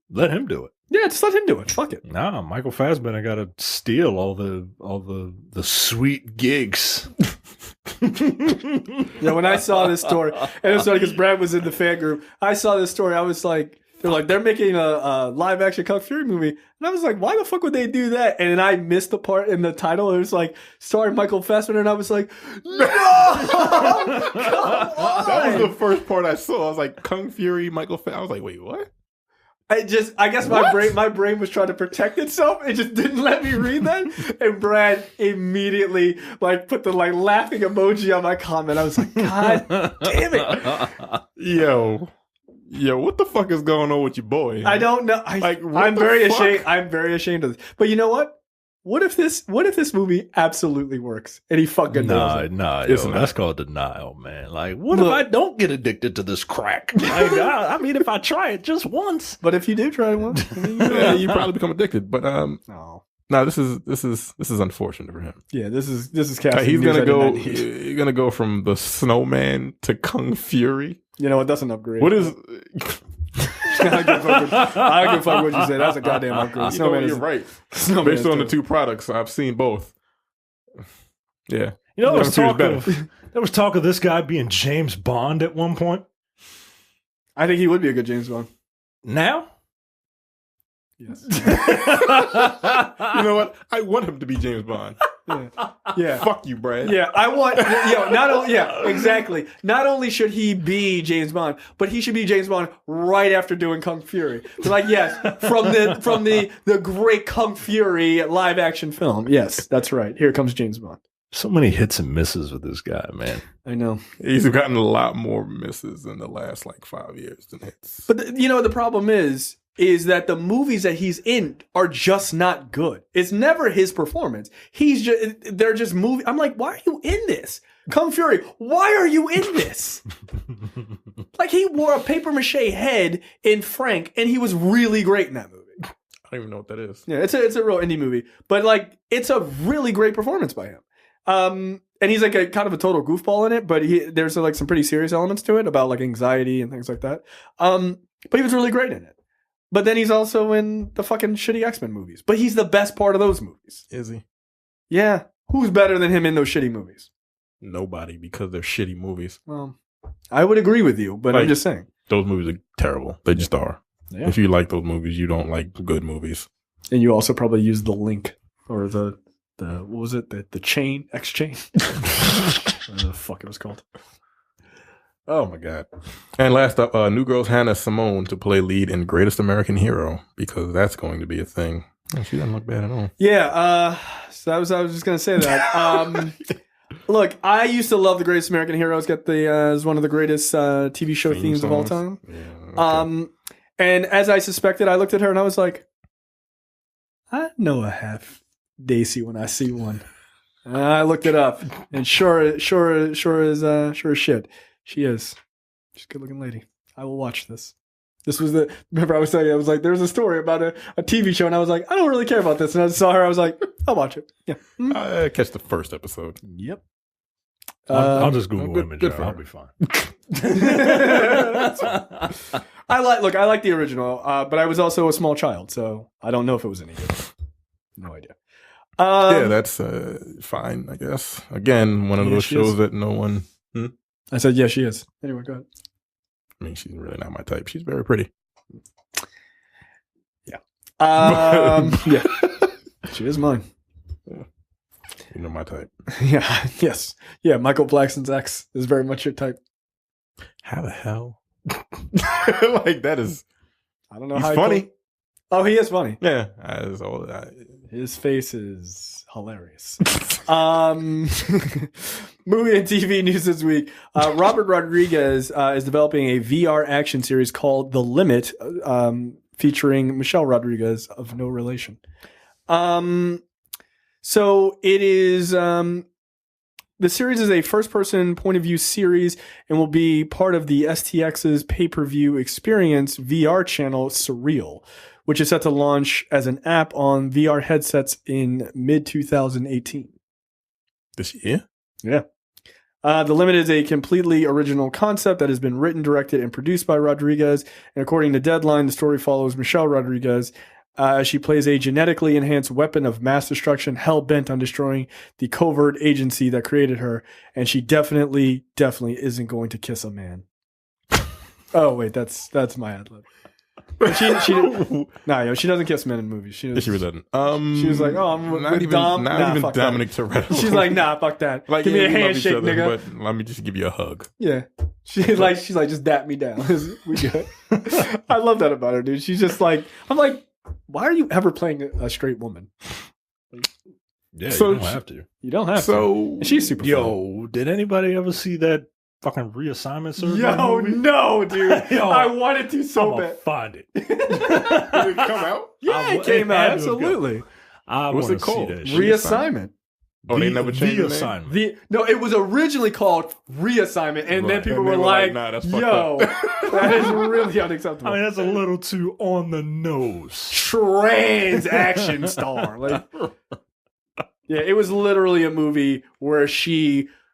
let him do it. Yeah, just let him do it. Fuck it. Nah, Michael Fassbender got to steal all the sweet gigs. Yeah, when I saw this story, and it was funny because Brad was in the fan group. I saw this story. I was like, they're making a live action Kung Fury movie, and I was like, why the fuck would they do that? And then I missed the part in the title. It was like starring Michael Fassbender, and I was like, no, come on. That was the first part I saw. I was like, Kung Fury, Michael Fassbender. I was like, wait, what? I guess my brain was trying to protect itself. It just didn't let me read that. And Brad immediately put the laughing emoji on my comment. I was like, God damn it. Yo, what the fuck is going on with your boy? I don't know. I'm very ashamed. I'm very ashamed of this. But you know what? What if this movie absolutely works and he fucking knows it? Nah, that's called denial, man. Like, what if I don't get addicted to this crack? I mean, if I try it just once. But if you do try it once, you probably become addicted. But no, this is unfortunate for him. Yeah, this is casting. He's gonna go from the Snowman to Kung Fury. You know what? That's an upgrade. What is? I don't give a fuck what you say. That's a goddamn upgrade. You're right. Based on the two products, I've seen both. Yeah. There was talk of this guy being James Bond at one point. I think he would be a good James Bond. Now? Yes. You know what? I want him to be James Bond. Yeah. Fuck you, Brad. Yeah, I want. Exactly. Not only should he be James Bond, but he should be James Bond right after doing Kung Fury. Yes, from the great Kung Fury live action film. Yes, that's right. Here comes James Bond. So many hits and misses with this guy, man. I know. He's gotten a lot more misses in the last 5 years than hits. But the problem is that the movies that he's in are just not good. It's never his performance. They're just movies. I'm like, why are you in this? Kung Fury, why are you in this? He wore a paper mache head in Frank, and he was really great in that movie. I don't even know what that is. Yeah, it's a real indie movie, but it's a really great performance by him. And he's a kind of a total goofball in it, but there's some pretty serious elements to it about anxiety and things like that. But he was really great in it. But then he's also in the fucking shitty X-Men movies. But he's the best part of those movies. Is he? Yeah. Who's better than him in those shitty movies? Nobody, because they're shitty movies. Well, I would agree with you, but I'm just saying. Those movies are terrible. They just are. Yeah. If you like those movies, you don't like good movies. And you also probably use the link or the what was it? The chain, X-chain? Whatever the fuck it was called. Oh my God. And last up, New Girl's Hannah Simone to play lead in Greatest American Hero, because that's going to be a thing. Oh, she doesn't look bad at all. Yeah, so I was just going to say that. Look, I used to love The Greatest American Hero. It's got is one of the greatest TV show themes of all time. Yeah, okay. And as I suspected, I looked at her and I was like, I know a half Daisy when I see one. And I looked it up, and sure as shit. She's a good looking lady. I will watch this. Remember I was telling you, I was like, there's a story about a TV show, and I was like, I don't really care about this. And I saw her, I was like, I'll watch it. Yeah. I catch the first episode. Yep. I'll just Google image. I'll be fine. I like the original, but I was also a small child, so I don't know if it was any good. No idea. Yeah, that's fine, I guess. Again, one of those shows that no one... I said, yeah, she is. Anyway, go ahead. I mean, she's really not my type. She's very pretty. Yeah. Yeah. She is mine. Yeah. You know my type. Yeah. Yes. Yeah. Michael Blackson's ex is very much your type. How the hell? Like, that is... I don't know He's how funny. Oh, he is funny. Yeah. His face is hilarious. Movie and TV news this week. Robert Rodriguez is developing a VR action series called The Limit, featuring Michelle Rodriguez of no relation. So it is... the series is a first-person point-of-view series and will be part of the STX's pay-per-view experience VR channel Surreal, which is set to launch as an app on VR headsets in mid-2018. This year? Yeah. The Limit is a completely original concept that has been written, directed, and produced by Rodriguez. And according to Deadline, the story follows Michelle Rodriguez as she plays a genetically enhanced weapon of mass destruction, hell-bent on destroying the covert agency that created her. And she definitely isn't going to kiss a man. Oh, wait, that's my ad-lib. She doesn't kiss men in movies. She really doesn't. She was like, "Oh, I'm not even Dominic Toretto. She's like, "Nah, fuck that. Like, give me a handshake, nigga. But let me just give you a hug." Yeah, she's like, just dap me down. We good. I love that about her, dude. She's just like, I'm like, why are you ever playing a straight woman? Yeah, so you don't have to. You don't have to. And she's super. Yo, did anybody ever see that fucking reassignment survey? Yo, movie? No, dude. Yo, I wanted to so bad. Find it. Did it come out? Yeah, it came out. Absolutely. What's it called? Reassignment. Oh, they never changed the assignment. No, it was originally called Reassignment, and then people were like, "Nah, that's yo, that is really unacceptable." I mean, that's a little too on the nose. Trans action star. Like, yeah, it was literally a movie where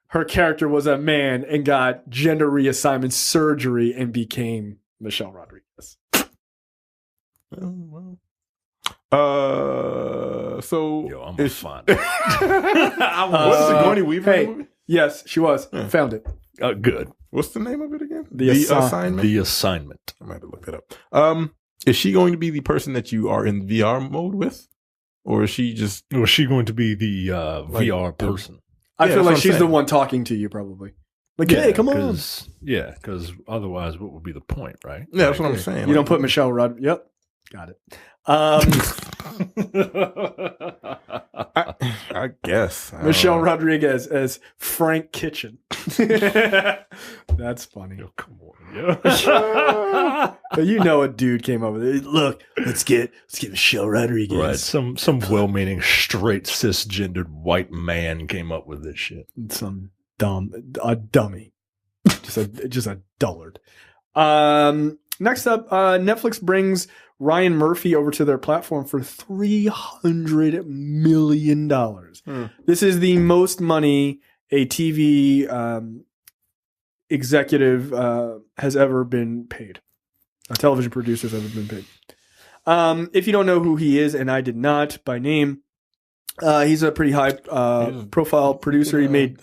her character was a man and got gender reassignment surgery and became Michelle Rodriguez. So yo, I'm fine. Was Sigourney Weaver? Hey, yes, she was. Yeah. Found it. Good. What's the name of it again? The Assignment. The Assignment. I might have to look that up. Is she going to be the person that you are in VR mode with, or is she just? Or is she going to be the VR person? I feel like she's the one talking to you, probably. Like, hey, come on. Yeah, because otherwise, what would be the point, right? Yeah, that's what I'm saying. You don't put Michelle Rodriguez. Yep, got it. I guess Michelle Rodriguez as Frank Kitchen. That's funny. Yo, come on, yeah. You know, a dude came up with it. Look, let's get Michelle Rodriguez. Right, some well-meaning straight cisgendered white man came up with this shit. Some dummy, just a dullard. Next up, Netflix brings Ryan Murphy over to their platform for $300 million. This is the most money a TV executive has ever been paid. A television producer has ever been paid. If you don't know who he is, and I did not by name, he's a pretty high profile producer. He made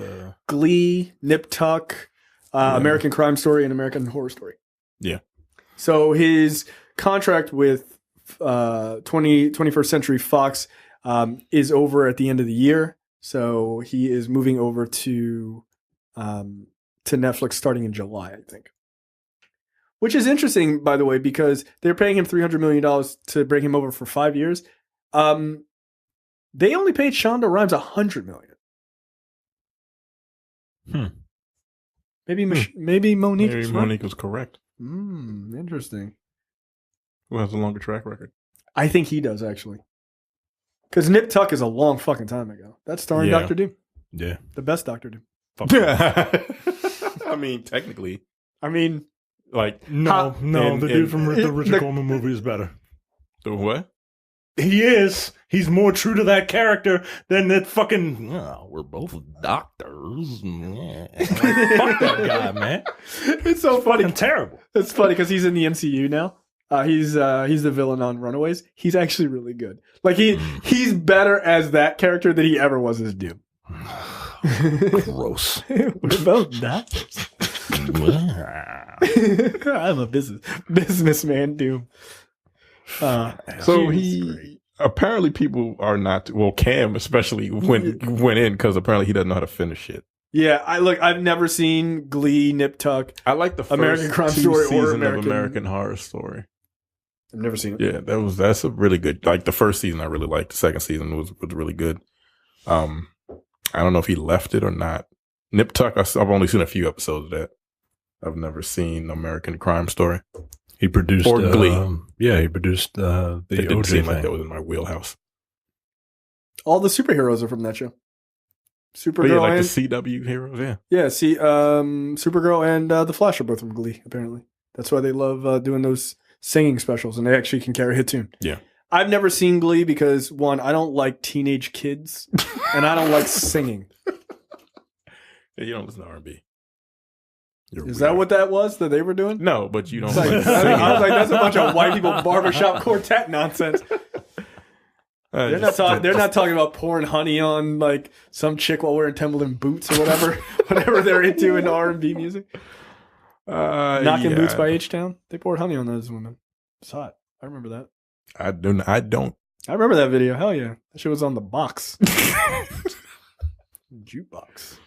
Glee, Nip Tuck, American Crime Story, and American Horror Story. Yeah. So his contract with 21st Century Fox is over at the end of the year. So he is moving over to Netflix starting in July, I think. Which is interesting, by the way, because they're paying him $300 million to bring him over for 5 years. They only paid Shonda Rhimes $100 million. Maybe Monique. Maybe Monique was correct. Interesting. Who has a longer track record? I think he does, actually. Because Nip Tuck is a long fucking time ago. That's starring Dr. Doom. Yeah. The best Dr. Doom. I mean, technically. Like, no, the dude from the Richard Coleman movie is better. The what? He is. He's more true to that character than that fucking, we're both doctors. Fuck that guy, man. It's so funny. Fucking terrible. It's funny because he's in the MCU now. He's the villain on Runaways. He's actually really good. Like he's better as that character than he ever was as Doom. Gross. What about that? I'm a businessman, Doom. So apparently people are not, well, Cam especially went in because apparently he doesn't know how to finish shit. Yeah, I've never seen Glee, Nip Tuck. I like the first American Crime two Story or season of American Horror Story. I've never seen it. Yeah, that's a really good. Like the first season, I really liked. The second season was really good. I don't know if he left it or not. Nip Tuck, I've only seen a few episodes of that. I've never seen American Crime Story. He produced or Glee. He produced the It didn't OJ seem thing. like that was in my wheelhouse. All the superheroes are from that show. But Supergirl yeah, like and the CW heroes, yeah. yeah, see, Supergirl and the Flash are both from Glee. Apparently, that's why they love doing those singing specials, and they actually can carry a tune. Yeah. I've never seen Glee because one, I don't like teenage kids, and I don't like singing. Yeah, you don't listen to R&B. Is that what that was that they were doing? No, but you don't. Like, like I was like, that's a bunch of white people barbershop quartet nonsense. They're not talking about pouring honey on like some chick while wearing Timberland boots or whatever they're into in R&B music. Knocking Boots by H-Town. They poured honey on those women. It's hot. I remember that. I don't. I remember that video. Hell yeah, that shit was on the box. Jukebox.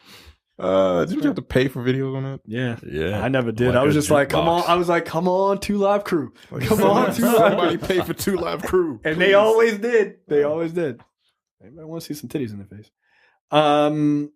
Did you have to pay for videos on that? Yeah. I never did. Like I was a just like, jukebox. come on. I was like, come on, 2 Live Crew. Come on, 2 Live Somebody Crew. pay for 2 Live Crew. And they always did. They always did. Anybody want to see some titties in their face? 20th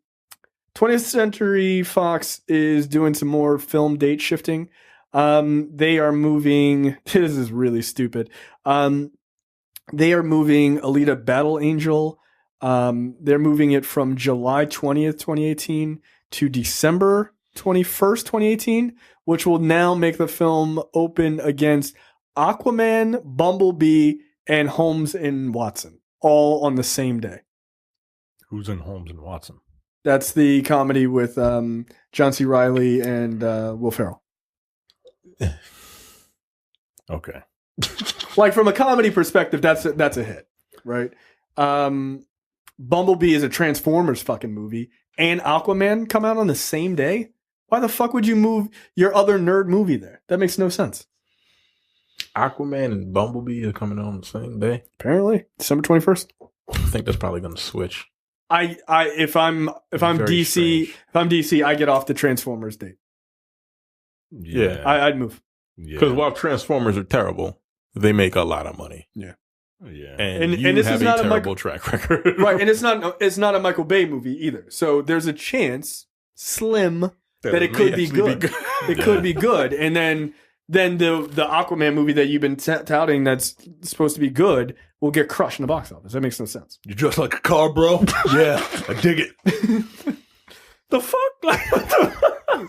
Century Fox is doing some more film date shifting. They are moving. This is really stupid. They are moving Alita Battle Angel. They're moving it from July 20th, 2018 to December 21st, 2018, which will now make the film open against Aquaman, Bumblebee, and Holmes and Watson, all on the same day. Who's in Holmes and Watson? That's the comedy with John C. Reilly and Will Ferrell. Okay. Like from a comedy perspective, that's a hit, right? Bumblebee is a Transformers fucking movie, and Aquaman come out on the same day. Why the fuck would you move your other nerd movie there? That makes no sense. Aquaman and Bumblebee are coming out on the same day. Apparently, December 21st. I think that's probably going to switch. If I'm Very DC, strange. if I'm DC, I get off the Transformers date. Yeah. I'd move. Because while Transformers are terrible, they make a lot of money. Yeah. Yeah. And And you this have is a not a terrible track record. Right, and it's not a Michael Bay movie either. So there's a chance, slim, that it could be good. It could be good, and then the Aquaman movie that you've been touting that's supposed to be good will get crushed in the box office. That makes no sense. You dress like a car, bro? Yeah, I dig it. The fuck? Like, what the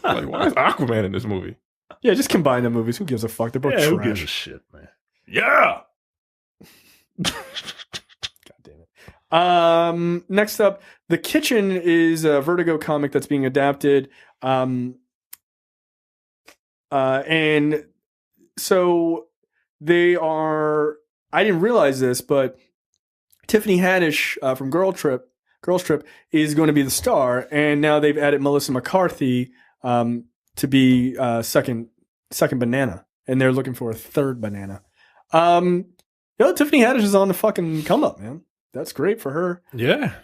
Like, why is Aquaman in this movie? Yeah, just combine the movies. Who gives a fuck? They're both Who gives a trash. shit, man? Yeah. God damn it. Next up, The Kitchen is a Vertigo comic that's being adapted. And so they are, I didn't realize this, but Tiffany Haddish from Girls Trip is going to be the star, and now they've added Melissa McCarthy to be second banana, and they're looking for a third banana. Tiffany Haddish is on the fucking come up, man. That's great for her. Yeah.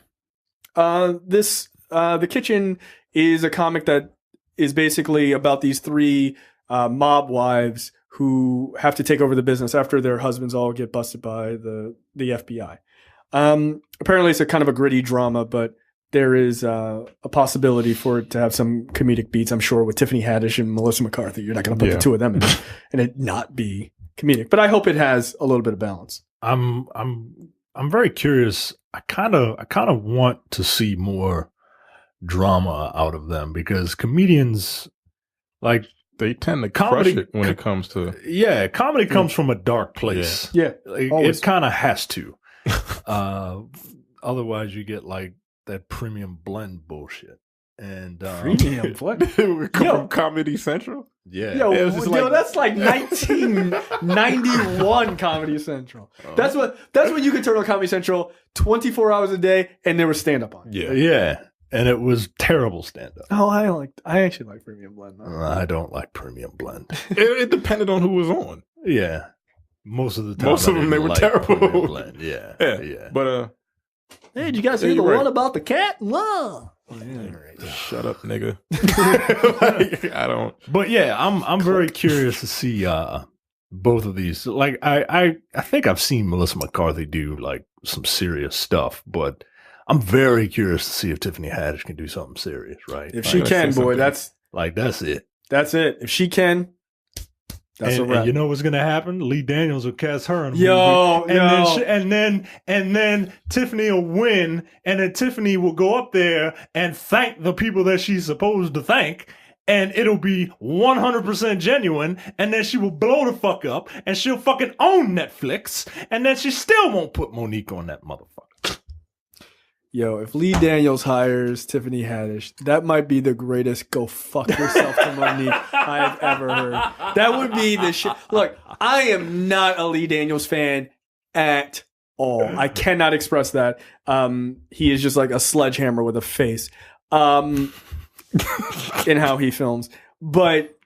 The Kitchen is a comic that is basically about these 3 mob wives who have to take over the business after their husbands all get busted by the FBI. Apparently it's a kind of a gritty drama, but there is a possibility for it to have some comedic beats, I'm sure, with Tiffany Haddish and Melissa McCarthy. You're not going to put the two of them in it and it not be comedic. But I hope it has a little bit of balance. I'm very curious. I kind of want to see more drama out of them because comedians, like, They tend to Comedy- crush it when it comes to... comedy comes from a dark place. Yeah. Like, Always. it kind of has to. Otherwise, you get like that premium blend bullshit. And Premium. What? We come from Comedy Central? yeah, Yo, It was just like- that's like 1991 Comedy Central. That's when you could turn on Comedy Central 24 hours a day and there was stand up on. Yeah. yeah. and it was terrible stand-up. Oh, I actually like Premium Blend. I don't like Premium Blend. It depended on who was on. Yeah. Most of the time. Most of them, they were terrible. Blend. Yeah. But, hey, did you guys hear the one about the cat? Whoa. Shut up, nigga. I don't. But yeah, I'm very curious to see both of these. Like I think I've seen Melissa McCarthy do like some serious stuff, but I'm very curious to see if Tiffany Haddish can do something serious, right? If she can, boy, that's it. That's it. If she can, that's a wrap. And you know what's gonna happen? Lee Daniels will cast her in a movie. And then Tiffany will win, and then Tiffany will go up there and thank the people that she's supposed to thank. And it'll be 100% genuine, and then she will blow the fuck up, and she'll fucking own Netflix, and then she still won't put Monique on that motherfucker. Yo, if Lee Daniels hires Tiffany Haddish, that might be the greatest go fuck yourself to Monique I've ever heard. That would be the shit. Look, I am not a Lee Daniels fan at all. I cannot express that. He is just like a sledgehammer with a face. In how he films, but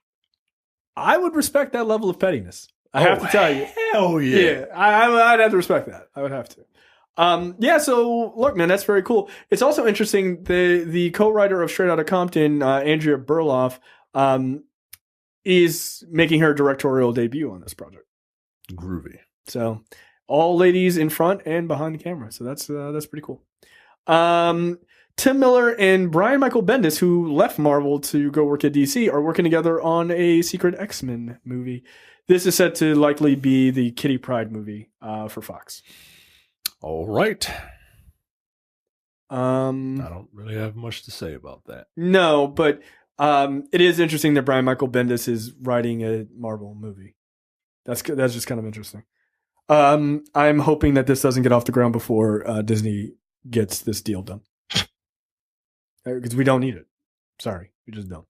I would respect that level of pettiness. I have to tell you, hell yeah, I'd have to respect that. I would have to. Yeah. So look, man, that's very cool. It's also interesting. The co-writer of Straight Outta Compton, Andrea Berloff, is making her directorial debut on this project. Groovy. So all ladies in front and behind the camera. So that's pretty cool. Tim Miller and Brian Michael Bendis, who left Marvel to go work at DC, are working together on a Secret X-Men movie. This is set to likely be the Kitty Pryde movie for Fox. All right. I don't really have much to say about that. No, but it is interesting that Brian Michael Bendis is writing a Marvel movie. That's just kind of interesting. I'm hoping that this doesn't get off the ground before Disney gets this deal done. Because we don't need it. Sorry, we just don't.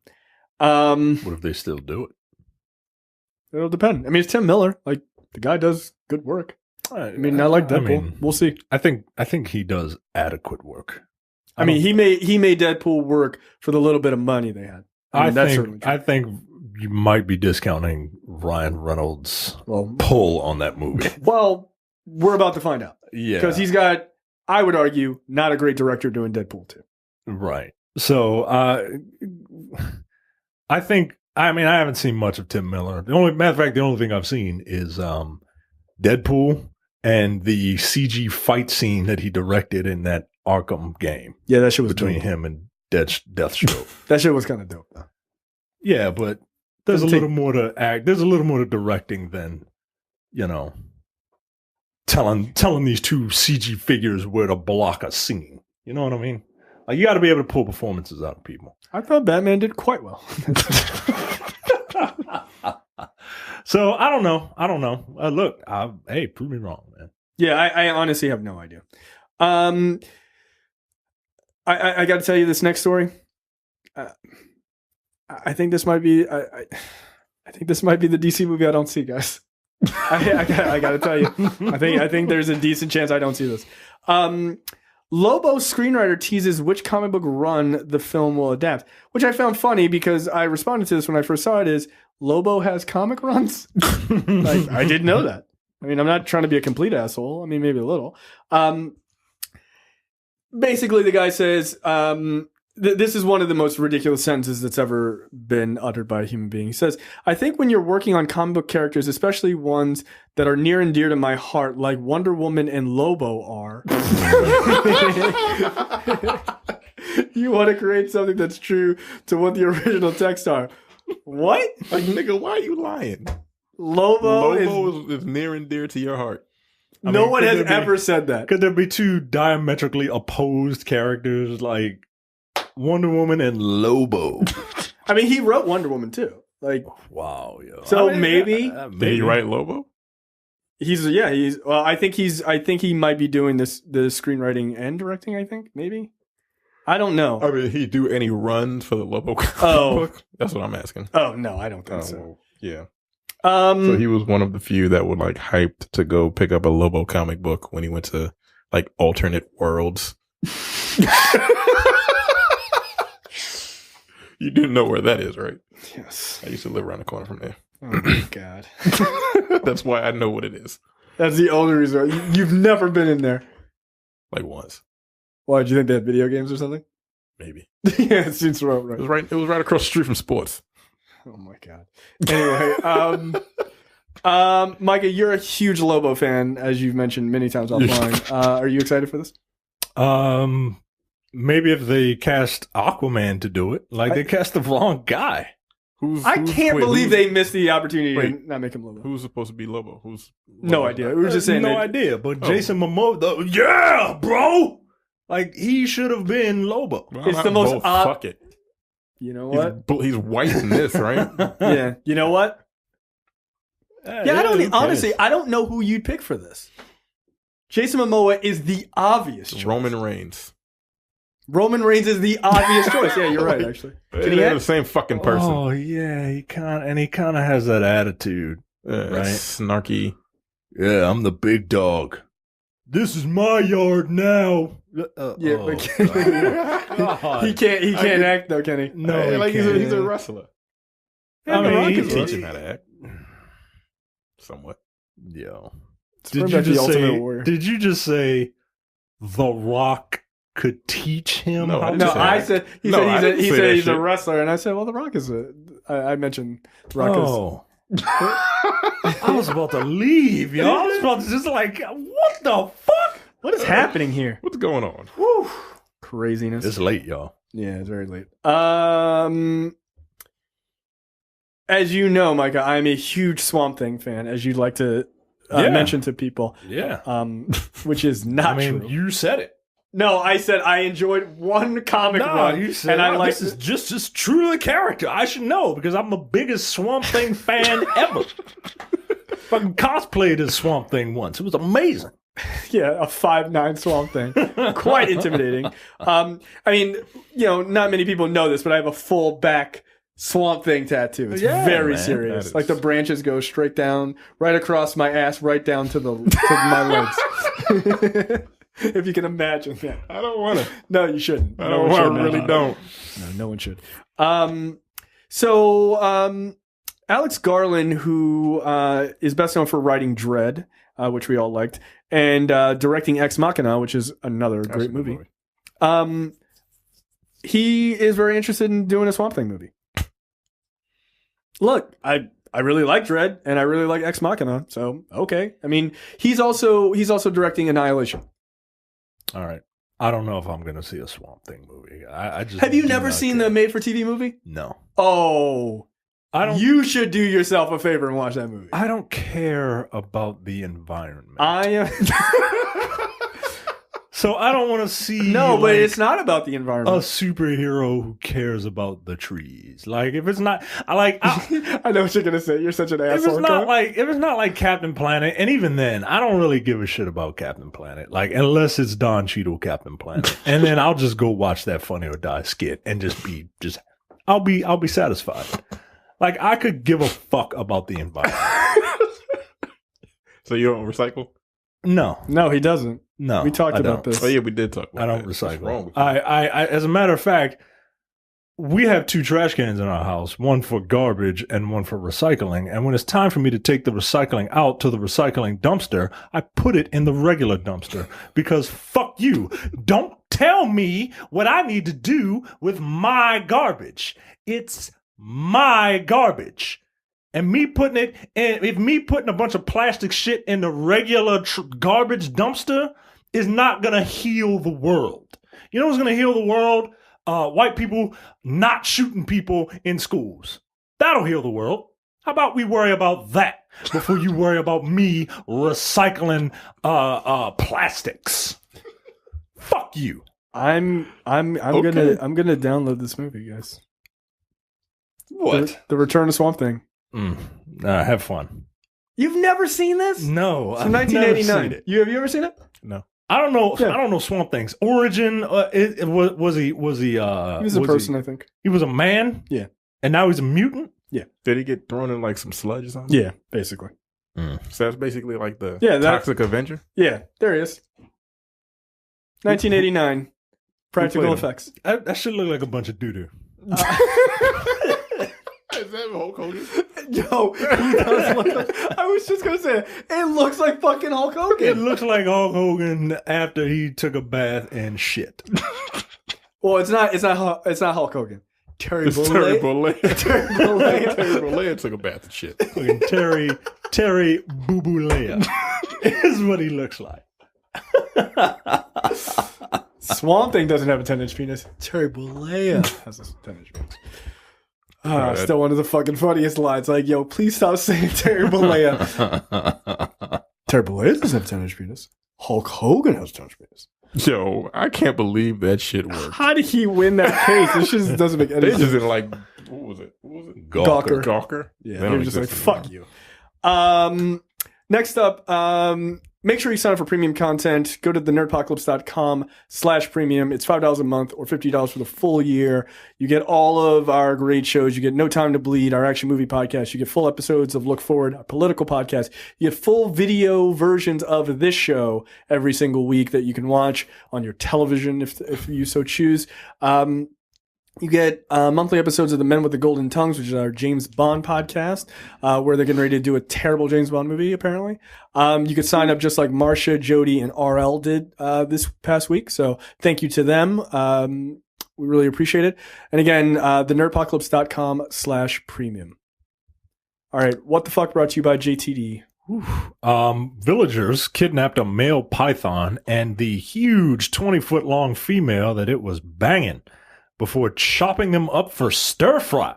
What if they still do it? It'll depend. I mean, it's Tim Miller. Like, the guy does good work. I mean, I like Deadpool. We'll see. I think he does adequate work. I mean, he made Deadpool work for the little bit of money they had. I think you might be discounting Ryan Reynolds' pull on that movie. Well, we're about to find out. Yeah, because he's got, I would argue, not a great director doing Deadpool 2. Right. So, I haven't seen much of Tim Miller. The only thing I've seen is Deadpool and the CG fight scene that he directed in that Arkham game. Yeah, that shit was between him and Deathstroke. That shit was kind of dope, though. Yeah, but there's a little more to act. There's a little more to directing than, telling these two CG figures where to block a scene. You know what I mean? Like, you got to be able to pull performances out of people. I thought Batman did quite well. So I don't know. Look, hey, prove me wrong, man. Yeah, I honestly have no idea. I got to tell you this next story. I think this might be. I think this might be the DC movie I don't see, guys. I got to tell you. I think there's a decent chance I don't see this. Lobo screenwriter teases which comic book run the film will adapt, which I found funny because I responded to this when I first saw it is Lobo has comic runs? Like, I didn't know that. I mean, I'm not trying to be a complete asshole. I mean, maybe a little. Basically, the guy says, this is one of the most ridiculous sentences that's ever been uttered by a human being. He says, I think when you're working on comic book characters, especially ones that are near and dear to my heart, like Wonder Woman and Lobo are, you want to create something that's true to what the original texts are. What? Like, nigga, why are you lying? Lobo is near and dear to your heart. No one has ever said that. Could there be two diametrically opposed characters like Wonder Woman and Lobo? I mean, he wrote Wonder Woman too. Like, wow, yo. So maybe did he write Lobo? Well, I think he might be doing the screenwriting and directing. I think maybe. I don't know. I mean, did he do any runs for the Lobo book? That's what I'm asking. Oh no, I don't think so. Yeah. So he was one of the few that were like hyped to go pick up a Lobo comic book when he went to like alternate worlds. You do know where that is, right? Yes. I used to live around the corner from there. Oh my God. That's why I know what it is. That's the only reason. You've never been in there. Like once, Why, do you think they had video games or something? maybe. Yeah, it seems right. It was right across the street from sports. Oh my God. Anyway, Micah, you're a huge Lobo fan, as you've mentioned many times offline. Are you excited for this? Maybe if they cast Aquaman to do it, they cast the wrong guy. I can't believe they missed the opportunity to not make him Lobo. Who's supposed to be Lobo? No idea. We were just saying. No idea. But Jason Momoa, yeah, bro. He should have been Lobo. Well, it's the most odd. Fuck it. You know what? He's white in this, right? Yeah. You know what? Yeah, I don't honestly. I don't know who you'd pick for this. Jason Momoa is the obvious choice. Roman Reigns. Roman Reigns is the obvious choice. Yeah, you're right. Actually, they're the same fucking person. Oh yeah, he kind of has that attitude, right? Snarky. Yeah, I'm the big dog. This is my yard now. But he can't act though, can he? No, he's a wrestler. I mean, he can teach him how to act. Somewhat. Yo. Did you just say The Rock could teach him? No, I said he said he's a wrestler, and I said, well, The Rock is I mentioned The Rock is. I was about to leave, yo. I was about to just what the fuck? What is happening here? What's going on? Whew. Craziness. It's late, y'all. Yeah, it's very late. As you know, Micah, I'm a huge Swamp Thing fan, as you'd like to mention to people. Yeah. Which is not true. You said it. No, I said I enjoyed one comic run. You said this is just as true to the character. I should know because I'm the biggest Swamp Thing fan ever. Fucking cosplayed as Swamp Thing once. It was amazing. Yeah, a 5'9" Swamp Thing. Quite intimidating. I mean, not many people know this, but I have a full back Swamp Thing tattoo. It's very serious. Like the branches go straight down, right across my ass, right down to my legs. If you can imagine that. I don't want to. No, you shouldn't. I really don't. No one should. So Alex Garland, who is best known for writing Dread, which we all liked, and directing Ex Machina, which is another great movie. He is very interested in doing a Swamp Thing movie. Look, I really like Dread, and I really like Ex Machina, so okay. I mean, he's also directing Annihilation. All right. I don't know if I'm going to see a Swamp Thing movie. I just have you never seen the made-for-TV movie? No. Oh, I don't. You should do yourself a favor and watch that movie. I don't care about the environment. I am. So I don't want to see. No, but it's not about the environment. A superhero who cares about the trees. If it's not, I know what you're gonna say. You're such an asshole. If it's not like Captain Planet, and even then, I don't really give a shit about Captain Planet. Unless it's Don Cheadle Captain Planet, and then I'll just go watch that Funny or Die skit and I'll be satisfied. I could give a fuck about the environment. So you don't recycle? No, he doesn't. No, we talked about this. Oh yeah, we did talk about I don't that. recycle. What's wrong with I as a matter of fact, we have 2 trash cans in our house, one for garbage and one for recycling. And when it's time for me to take the recycling out to the recycling dumpster, I put it in the regular dumpster because fuck you. Don't tell me what I need to do with my garbage. It's my garbage. And me putting a bunch of plastic shit in the regular garbage dumpster is not going to heal the world. You know what's going to heal the world? White people not shooting people in schools. That'll heal the world. How about we worry about that before you worry about me recycling plastics? Fuck you. I'm Okay. gonna download this movie, guys. What? The Return of Swamp Thing. Have fun. You've never seen this? No, it's from 1989. Have you ever seen it? No. I don't know. Yeah. I don't know Swamp Thing's origin. Was he? He was a person, I think. He was a man. Yeah. And now he's a mutant. Yeah. Did he get thrown in some sludge or something? Yeah, basically. So that's basically like the Toxic Avenger. Yeah, there he is. 1989. Practical effects. That should look like a bunch of doo doo. Is that Hulk Hogan? Yo, he does look like, I was just gonna say it looks like fucking Hulk Hogan. It looks like Hulk Hogan after he took a bath and shit. Well, it's not Hulk Hogan. Terry It's Terry Bollea. Bollea. Terry Bollea. Terry Bollea took a bath and shit. Fucking Terry Boobulea is what he looks like. Swamp Thing doesn't have a 10-inch penis. Terry Bollea has a 10-inch penis. Still one of the fucking funniest lines. Like, yo, please stop saying Terry Bollea. Terry Bollea doesn't have a 10-inch penis. Hulk Hogan has a 10-inch penis. Yo, I can't believe that shit worked. How did he win that case? This just doesn't make any They sense. just didn't like, what was it? Gawker. Gawker? Yeah, They they don't were just like, exist fuck anymore. you. Next up, make sure you sign up for premium content. Go to the nerdpocalypse.com/premium. It's $5 a month or $50 for the full year. You get all of our great shows. You get No Time to Bleed, our action movie podcast. You get full episodes of Look Forward, our political podcast. You get full video versions of this show every single week that you can watch on your television if you so choose. You get monthly episodes of The Men with the Golden Tongues, which is our James Bond podcast, where they're getting ready to do a terrible James Bond movie, apparently. You could sign up just like Marcia, Jody, and RL did this past week. So thank you to them. We really appreciate it. And again, the nerdpocalypse.com/premium. All right. What the fuck brought to you by JTD? Villagers kidnapped a male python and the huge 20-foot long female that it was banging before chopping them up for stir fry.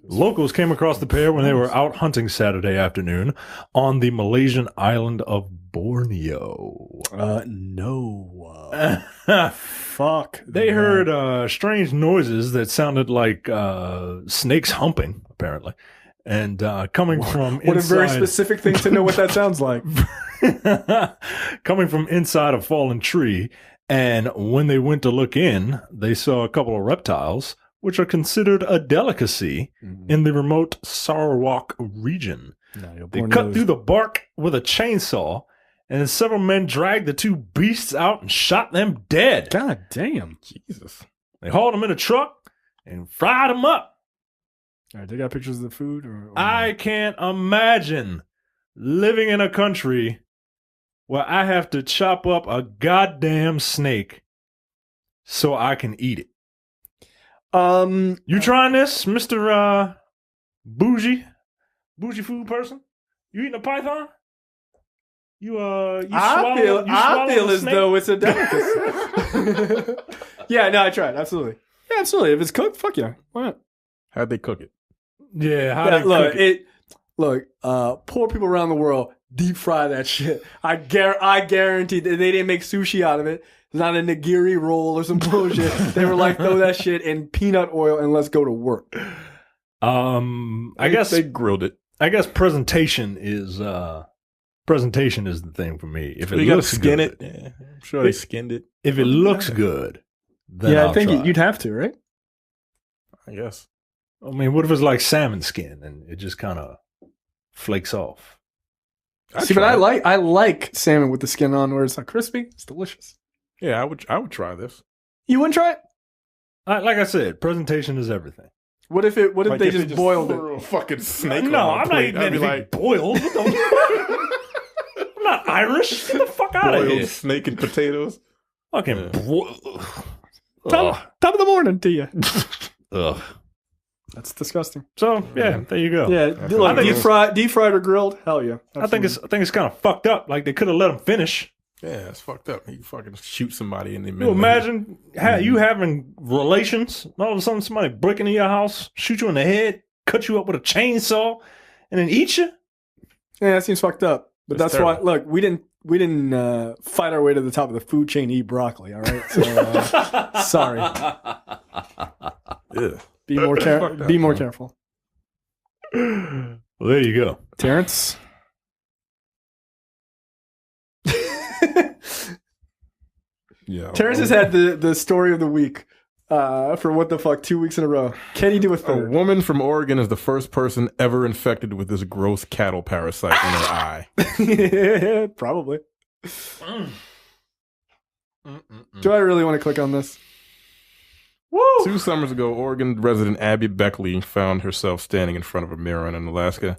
Locals came across the pair when they were out hunting Saturday afternoon on the Malaysian island of Borneo. No. Fuck. They heard strange noises that sounded like snakes humping, apparently. And coming from What inside, a very specific thing to know what that sounds like. coming from inside a fallen tree. And when they went to look in, they saw a couple of reptiles, which are considered a delicacy in the remote Sarawak region. They cut through the bark with a chainsaw, and several men dragged the two beasts out and shot them dead. God damn. Jesus. They hauled them in a truck and fried them up. All right, they got pictures of the food? Or I can't imagine living in a country where I have to chop up a goddamn snake so I can eat it. You trying this, Mr. Bougie food person? You eating a python? I feel as though it's a delicacy. Yeah, no, I tried. Absolutely. Yeah, absolutely. If it's cooked, fuck yeah. Why not? How'd they cook it? Yeah, how they look, cook it? Poor people around the world deep fry that shit. I guarantee that they didn't make sushi out of it. It's not a nigiri roll or some bullshit. They were like, throw that shit in peanut oil and let's go to work. I guess they grilled it. I guess presentation is the thing for me. If it You gotta looks skin good, it. Yeah, I'm sure they skinned it. If it looks good, then Yeah, I'll I think try. you'd have to, right? I guess. I mean, what if it's like salmon skin and it just kind of flakes off? See, but I like salmon with the skin on where it's not crispy. It's delicious. Yeah, I would try this. You wouldn't try it? Like I said, presentation is everything. What if Like they if just boiled threw it? a fucking snake. No, on my I'm not plate, eating I'd be anything like boiled. What the- I'm not Irish. Get the fuck out of boiled here. snake and potatoes. Fucking Yeah. Top of the morning to you. Ugh. That's disgusting. So yeah, there you go. Yeah, Okay. look, I think deep fried or grilled? Hell yeah. I think it's kind of fucked up. Like they could have let them finish. Yeah, it's fucked up. You fucking shoot somebody in the You middle. imagine you having relations, and all of a sudden somebody break into your house, shoot you in the head, cut you up with a chainsaw, and then eat you. Yeah, that seems fucked up. But That's that's why. terrible. Look, we didn't fight our way to the top of the food chain to eat broccoli. All right, so sorry. Yeah. Be more Fucked up, Be more man. careful, Well, there you go. Terrence. Yeah. Terrence has had the story of the week for what the fuck 2 weeks in a row. Can he do a A third? woman from Oregon is the first person ever infected with this gross cattle parasite in her eye. Probably. Do I really want to click on this? Woo! 2 summers ago, Oregon resident Abby Beckley found herself standing in front of a mirror on an Alaskan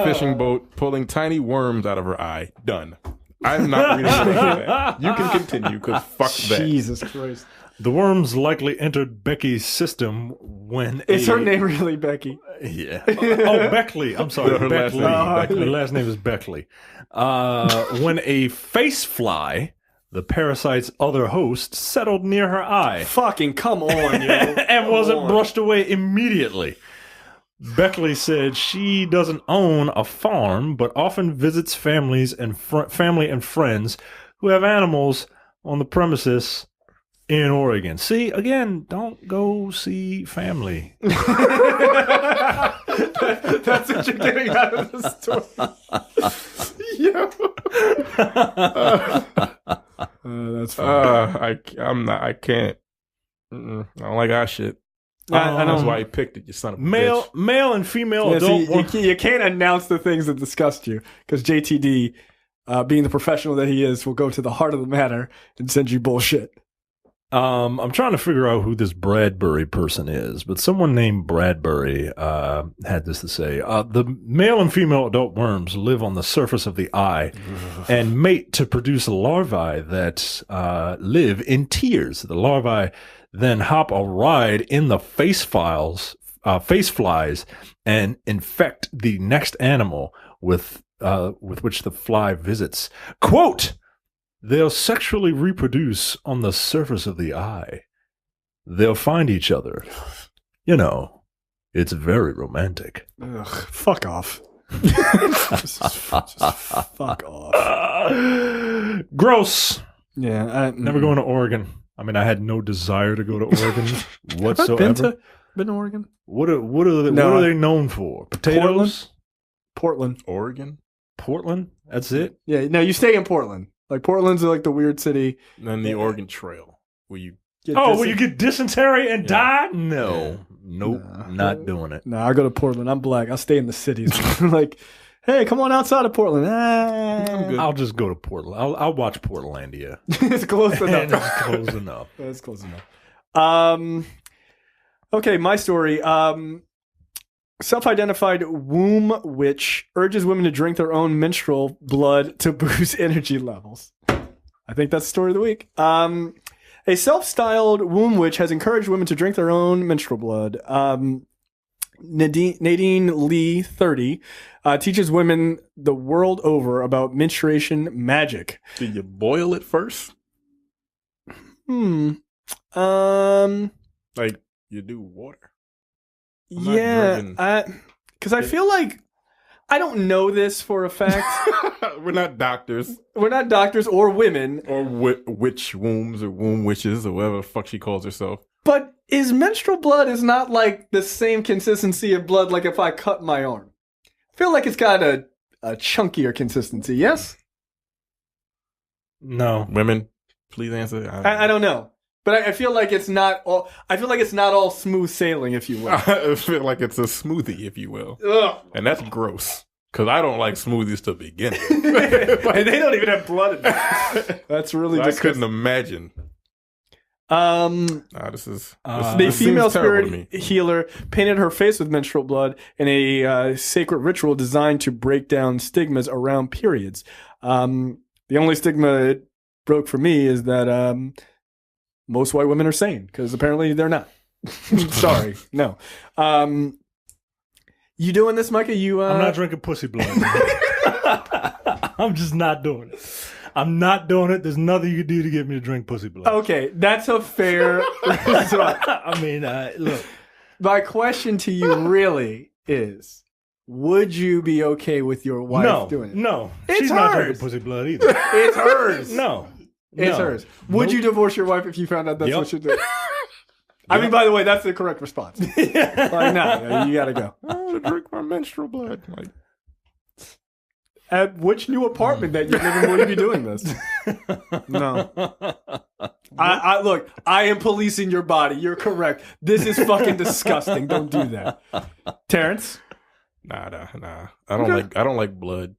fishing boat, pulling tiny worms out of her eye. Done. I'm not reading that. You can continue, because fuck that. Jesus Christ. The worms likely entered Becky's system when Is her name really Becky? Yeah. Oh, Beckley. I'm sorry. Her last Beckley. name is Her last name is Beckley. When a face fly, the parasite's other host, settled near her eye. Fucking come on, yo. And wasn't brushed away immediately. Beckley said she doesn't own a farm, but often visits family and friends who have animals on the premises in Oregon. See, again, don't go see family. That's what you're getting out of the story. Yeah. That's funny. I can't. I don't like our shit. I That's don't. why he picked it, you son of a bitch. Male and female Yeah, adult. see, you can't announce the things that disgust you, because JTD, being the professional that he is, will go to the heart of the matter and send you bullshit. I'm trying to figure out who this Bradbury person is, but someone named Bradbury had this to say. The male and female adult worms live on the surface of the eye and mate to produce larvae that live in tears. The larvae then hop a ride in the face flies and infect the next animal with which the fly visits. Quote, they'll sexually reproduce on the surface of the eye. They'll find each other. You know, it's very romantic. Ugh, fuck off. just fuck off. Gross. Yeah. Never going to Oregon. I mean, I had no desire to go to Oregon whatsoever. Been to Oregon? What are they known for? Potatoes? Portland. Oregon? Portland? That's it? Yeah, no, you stay in Portland. Like, Portland's like the weird city. And then the Oregon Trail, where you... Where you get dysentery and die? No. Yeah. Nope. Not doing it. No, I go to Portland. I'm black. I'll stay in the cities. Like, hey, come on outside of Portland. I'm good. I'll just go to Portland. I'll watch Portlandia. It's close enough. It's close enough. That's close enough. Okay, my story. Self-identified womb witch urges women to drink their own menstrual blood to boost energy levels. I think that's the story of the week. A self-styled womb witch has encouraged women to drink their own menstrual blood. Nadine Lee, 30, teaches women the world over about menstruation magic. Do you boil it first? Like you do water? Yeah, because I feel like I don't know this for a fact. We're not doctors. We're not doctors or women. Or witch wombs or womb witches or whatever the fuck she calls herself. But menstrual blood is not like the same consistency of blood like if I cut my arm. I feel like it's got a chunkier consistency, yes? No. Women, please answer. I don't know. But I feel like it's not all. I feel like it's not all smooth sailing, if you will. I feel like it's a smoothie, if you will, and that's gross because I don't like smoothies to begin with. And they don't even have blood in them. That's really. So I couldn't imagine. This The female spirit healer painted her face with menstrual blood in a sacred ritual designed to break down stigmas around periods. The only stigma it broke for me is that. Most white women are sane, because apparently they're not. Sorry, no. You doing this, Micah? I'm not drinking pussy blood. I'm just not doing it. I'm not doing it. There's nothing you can do to get me to drink pussy blood. Okay, that's a fair response. I mean, look. My question to you really is, would you be okay with your wife doing it? No, It's she's not hers. drinking pussy blood either. It's hers. No. It's hers. Would you divorce your wife if you found out that's what you're doing? I mean, by the way, that's the correct response. Like, no, you gotta go. I want to drink my menstrual blood. Like, at which new apartment that you live in will you be doing this? No. I look, I am policing your body. You're correct. This is fucking disgusting. Don't do that. Terrence? Nah. I don't like blood.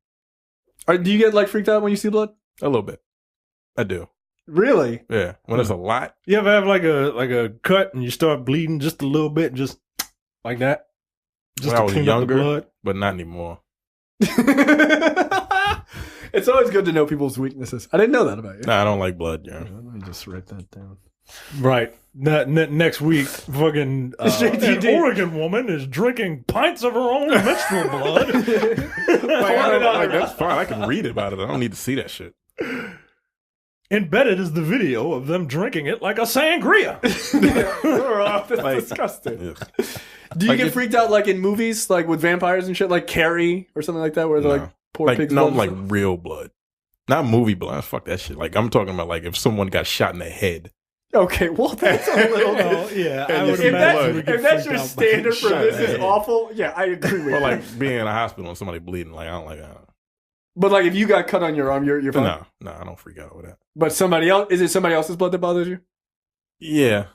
Do you get like freaked out when you see blood? A little bit. I do. Really? Yeah, when it's a lot. You ever have like a cut and you start bleeding just a little bit, just like that? Just When I was clean up the younger, blood? but not anymore. It's always good to know people's weaknesses. I didn't know that about you. Nah, I don't like blood, yeah. Let me just write that down. Right. Next week, fucking an Oregon woman is drinking pints of her own menstrual blood. That's fine. I can read about it. I don't need to see that shit. Embedded is the video of them drinking it like a sangria. That's disgusting. Ugh. Do you get freaked out like in movies, like with vampires and shit, like Carrie or something like that, where they're like poor pigs? No, like real blood, not movie blood. Fuck that shit. Like I'm talking about like if someone got shot in the head. Okay, well that's a little bit. Yeah, I would imagine if that's your standard for this is awful. Yeah, I agree with you. Or like being in a hospital and somebody bleeding. Like I don't like that. But like if you got cut on your arm, you're fine. No, I don't freak out over that. But somebody else, is it somebody else's blood that bothers you? Yeah.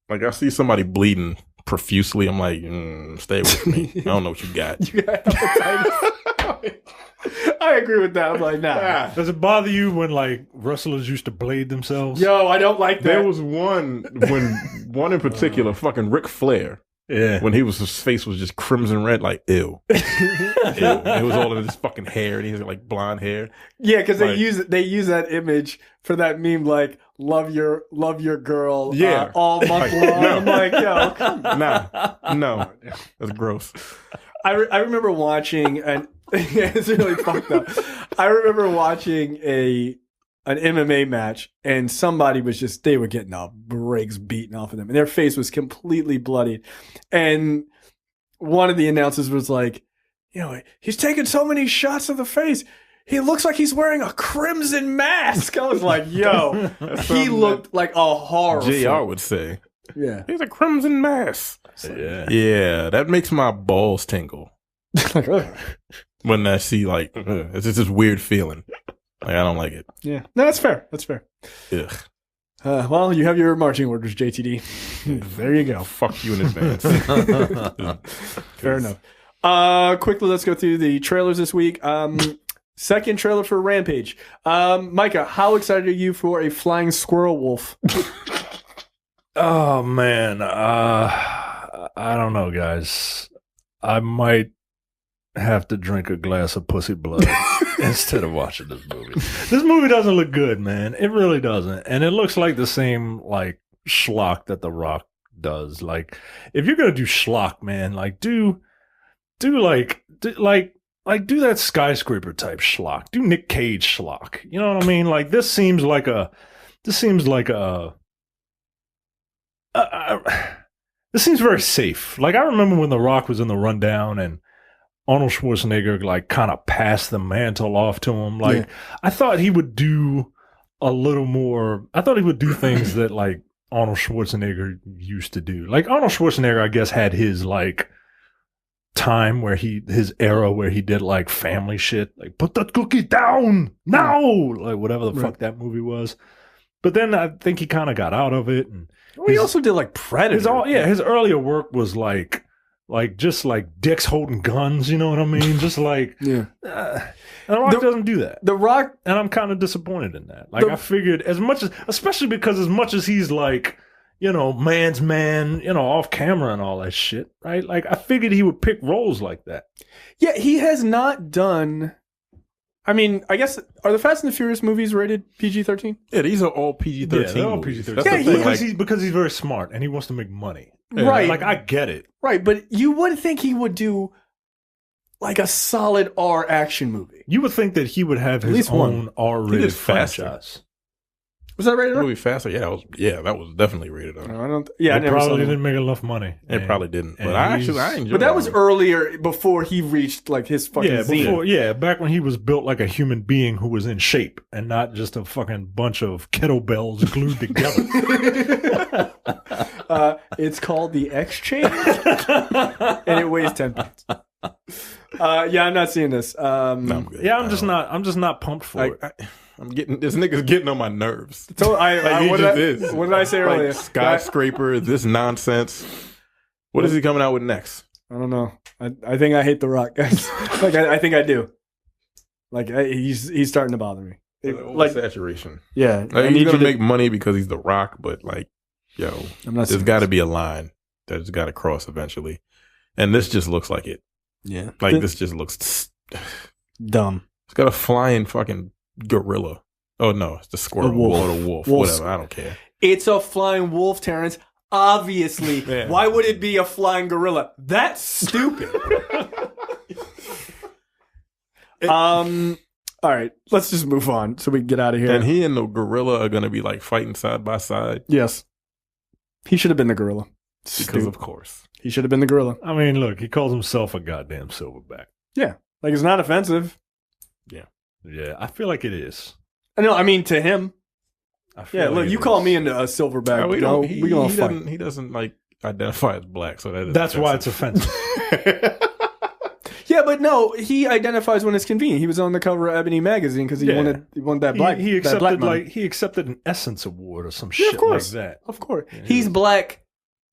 Like I see somebody bleeding profusely. I'm like, stay with me. I don't know what you got. You got hepatitis. I agree with that. I'm like, nah. Does it bother you when like wrestlers used to blade themselves? Yo, I don't like that. There was one in particular, fucking Ric Flair. Yeah. When his face was just crimson red, like ew. Ew. It was all in his fucking hair, and he's like blonde hair. Yeah, because they use that image for that meme, like love your girl. Yeah, all month long. No. I'm like, yo, come on. No, that's gross. I remember watching and it's really fucked up. I remember watching an MMA match, and somebody was they were getting the brakes beaten off of them, and their face was completely bloodied. And one of the announcers was like, he's taking so many shots of the face. He looks like he's wearing a crimson mask. I was like, yo, he looked like a horror. JR would say, yeah, he's a crimson mask. Yeah, that makes my balls tingle. When I see it's just this weird feeling. Like, I don't like it. Yeah. No, that's fair. Ugh. Well, you have your marching orders, JTD. There you go. Fuck you in advance. Fair enough. Quickly, let's go through the trailers this week. Second trailer for Rampage. Micah, how excited are you for a flying squirrel wolf? Oh, man. I don't know, guys. I might have to drink a glass of pussy blood instead of watching this movie. This movie doesn't look good, man. It really doesn't. And it looks like the same like schlock that The Rock does. Like if you're going to do schlock, man, like do that skyscraper type schlock. Do Nick Cage schlock. You know what I mean? Like this seems like this seems very safe. Like I remember when The Rock was in The Rundown and Arnold Schwarzenegger like kind of passed the mantle off to him. Like I thought he would do a little more. I thought he would do things that like Arnold Schwarzenegger used to do. Like Arnold Schwarzenegger, I guess, had his like time where his era where he did like family shit, like put that cookie down now, like whatever the fuck that movie was. But then I think he kind of got out of it. And he also did like Predator. His earlier work was like just like dicks holding guns, you know what I mean? Just like and The Rock doesn't do that. The Rock, and I'm kind of disappointed in that. Like I figured especially because as much as he's like, man's man, off camera and all that shit, right? Like I figured he would pick roles like that. Yeah, he has not done. I mean, I guess, are the Fast and the Furious movies rated PG-13? Yeah, these are all PG-13. Yeah, they're all PG-13. Because he's very smart and he wants to make money. Right. Like, I get it. Right, but you would think he would do like a solid R action movie. You would think that he would have his own R-rated franchise. Was that rated R? Movie Faster? Yeah, that was definitely rated R. No, I don't. It probably didn't make enough money. It probably didn't. But I enjoyed it. But that was earlier, before he reached like his fucking zenith. Back when he was built like a human being who was in shape and not just a fucking bunch of kettlebells glued together. It's called the Exchange, and it weighs 10 pounds. I'm not seeing this. No, I'm good. Yeah, I'm just not pumped for it. This nigga's getting on my nerves. So what did I say earlier? Skyscraper, this nonsense. What is he coming out with next? I don't know. I think I hate The Rock, guys. Like I think I do. Like he's starting to bother me. Like saturation. Yeah, like, he's gonna make money because he's The Rock, but like, yo, there's got to be a line that's got to cross eventually, and this just looks like it. Yeah, like this just looks dumb. It's got a flying fucking gorilla. Oh no, it's the squirrel or the wolf. Whatever, I don't care. It's a flying wolf, Terrence. Obviously, yeah. Why would it be a flying gorilla? That's stupid. All right, let's just move on so we can get out of here. And he and the gorilla are going to be like fighting side by side. Yes. He should have been the gorilla. Because of course. He should have been the gorilla. I mean, look, he calls himself a goddamn silverback. Yeah. Like, it's not offensive. Yeah. Yeah, I feel like it is. No, I mean, to him. Look, you call me into a silverback. We gonna fight. He doesn't, like, identify as black, so that's why it's offensive. Yeah, but no, he identifies when it's convenient. He was on the cover of Ebony magazine because he wanted that black. He accepted that black he accepted an Essence Award or some shit like that. Of course, he's black.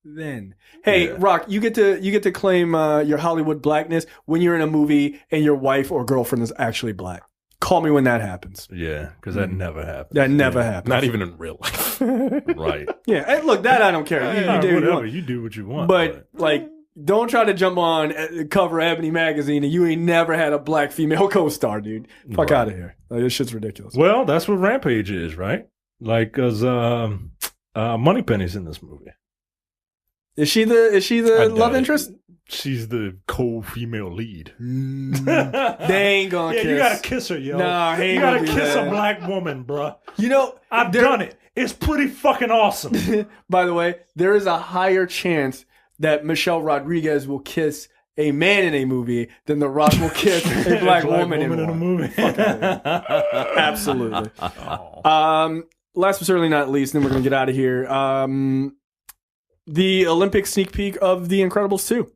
Then, hey, Rock, you get to claim your Hollywood blackness when you're in a movie and your wife or girlfriend is actually black. Call me when that happens. Yeah, because that never happens. That never happens. Not even in real life. Right. Yeah, and look, that I don't care. You do whatever. You do what you want. But like. Don't try to jump on the cover of Ebony magazine and you ain't never had a black female co-star, dude. Fuck out of here. Like, this shit's ridiculous. Well, that's what Rampage is, right? Like, because Moneypenny's in this movie. Is she the love interest? She's the co-female lead. They ain't gonna kiss. You gotta kiss her, yo. Nah, you gotta kiss a black woman, bruh. You know, I've done it. It's pretty fucking awesome. By the way, there is a higher chance that Michelle Rodriguez will kiss a man in a movie than The Rock will kiss a black woman in a movie. Absolutely. Last but certainly not least, then we're going to get out of here. The Olympic sneak peek of The Incredibles 2.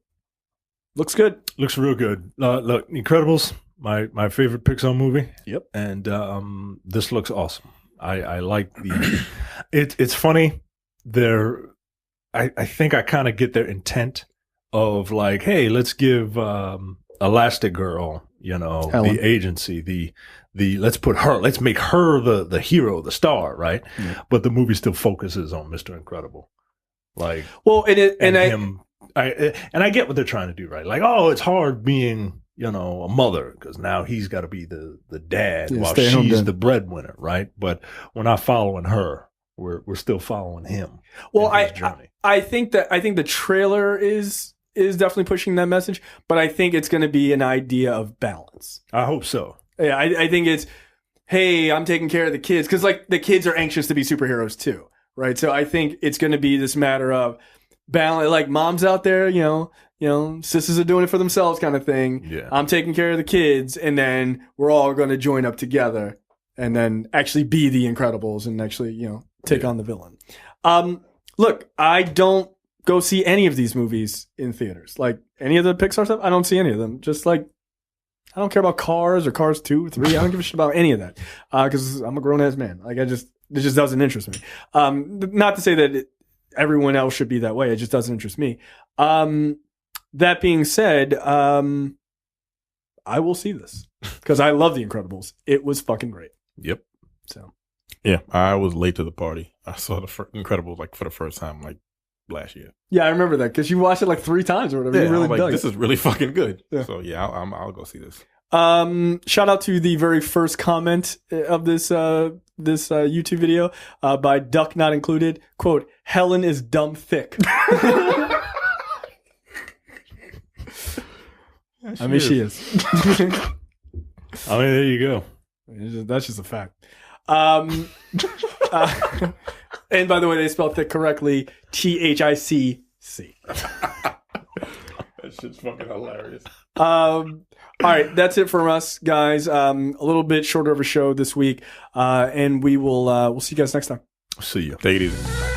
Looks good. Looks real good. Look, Incredibles, my favorite Pixar movie. Yep. And this looks awesome. I like the... It's funny. I think I kind of get their intent of like, hey, let's give Elastigirl, Helen. The agency, the let's make her the hero, the star, right? Yeah. But the movie still focuses on Mr. Incredible, like, well, I get what they're trying to do, right? Like, oh, it's hard being a mother because now he's got to be the dad while she's the breadwinner, right? But we're not following her. We're still following him. Well, I think the trailer is definitely pushing that message, but I think it's going to be an idea of balance. I hope so. Yeah, I think it's, hey, I'm taking care of the kids because like the kids are anxious to be superheroes too, right? So I think it's going to be this matter of balance. Like moms out there, sisters are doing it for themselves, kind of thing. Yeah, I'm taking care of the kids, and then we're all going to join up together and then actually be the Incredibles and actually take on the villain. Look, I don't go see any of these movies in theaters. Like any of the Pixar stuff, I don't see any of them. Just like I don't care about Cars or Cars 2 or 3. I don't give a shit about any of that because I'm a grown ass man. Like it just doesn't interest me. Not to say that everyone else should be that way. It just doesn't interest me. That being said, I will see this because I love The Incredibles. It was fucking great. Yep. So. Yeah, I was late to the party. I saw the Incredibles like for the first time like last year. Yeah, I remember that because you watched it like 3 times or whatever. Yeah, you really dug this is really fucking good. Yeah. So yeah, I'll go see this. Shout out to the very first comment of this YouTube video by Duck Not Included. Quote: "Helen is dumb thick." I mean, she is. I mean, there you go. That's just a fact. And by the way, they spelled thick correctly, THICC. That shit's fucking hilarious. All right, that's it from us, guys. A little bit shorter of a show this week, and we'll see you guys next time. See you. Take it easy.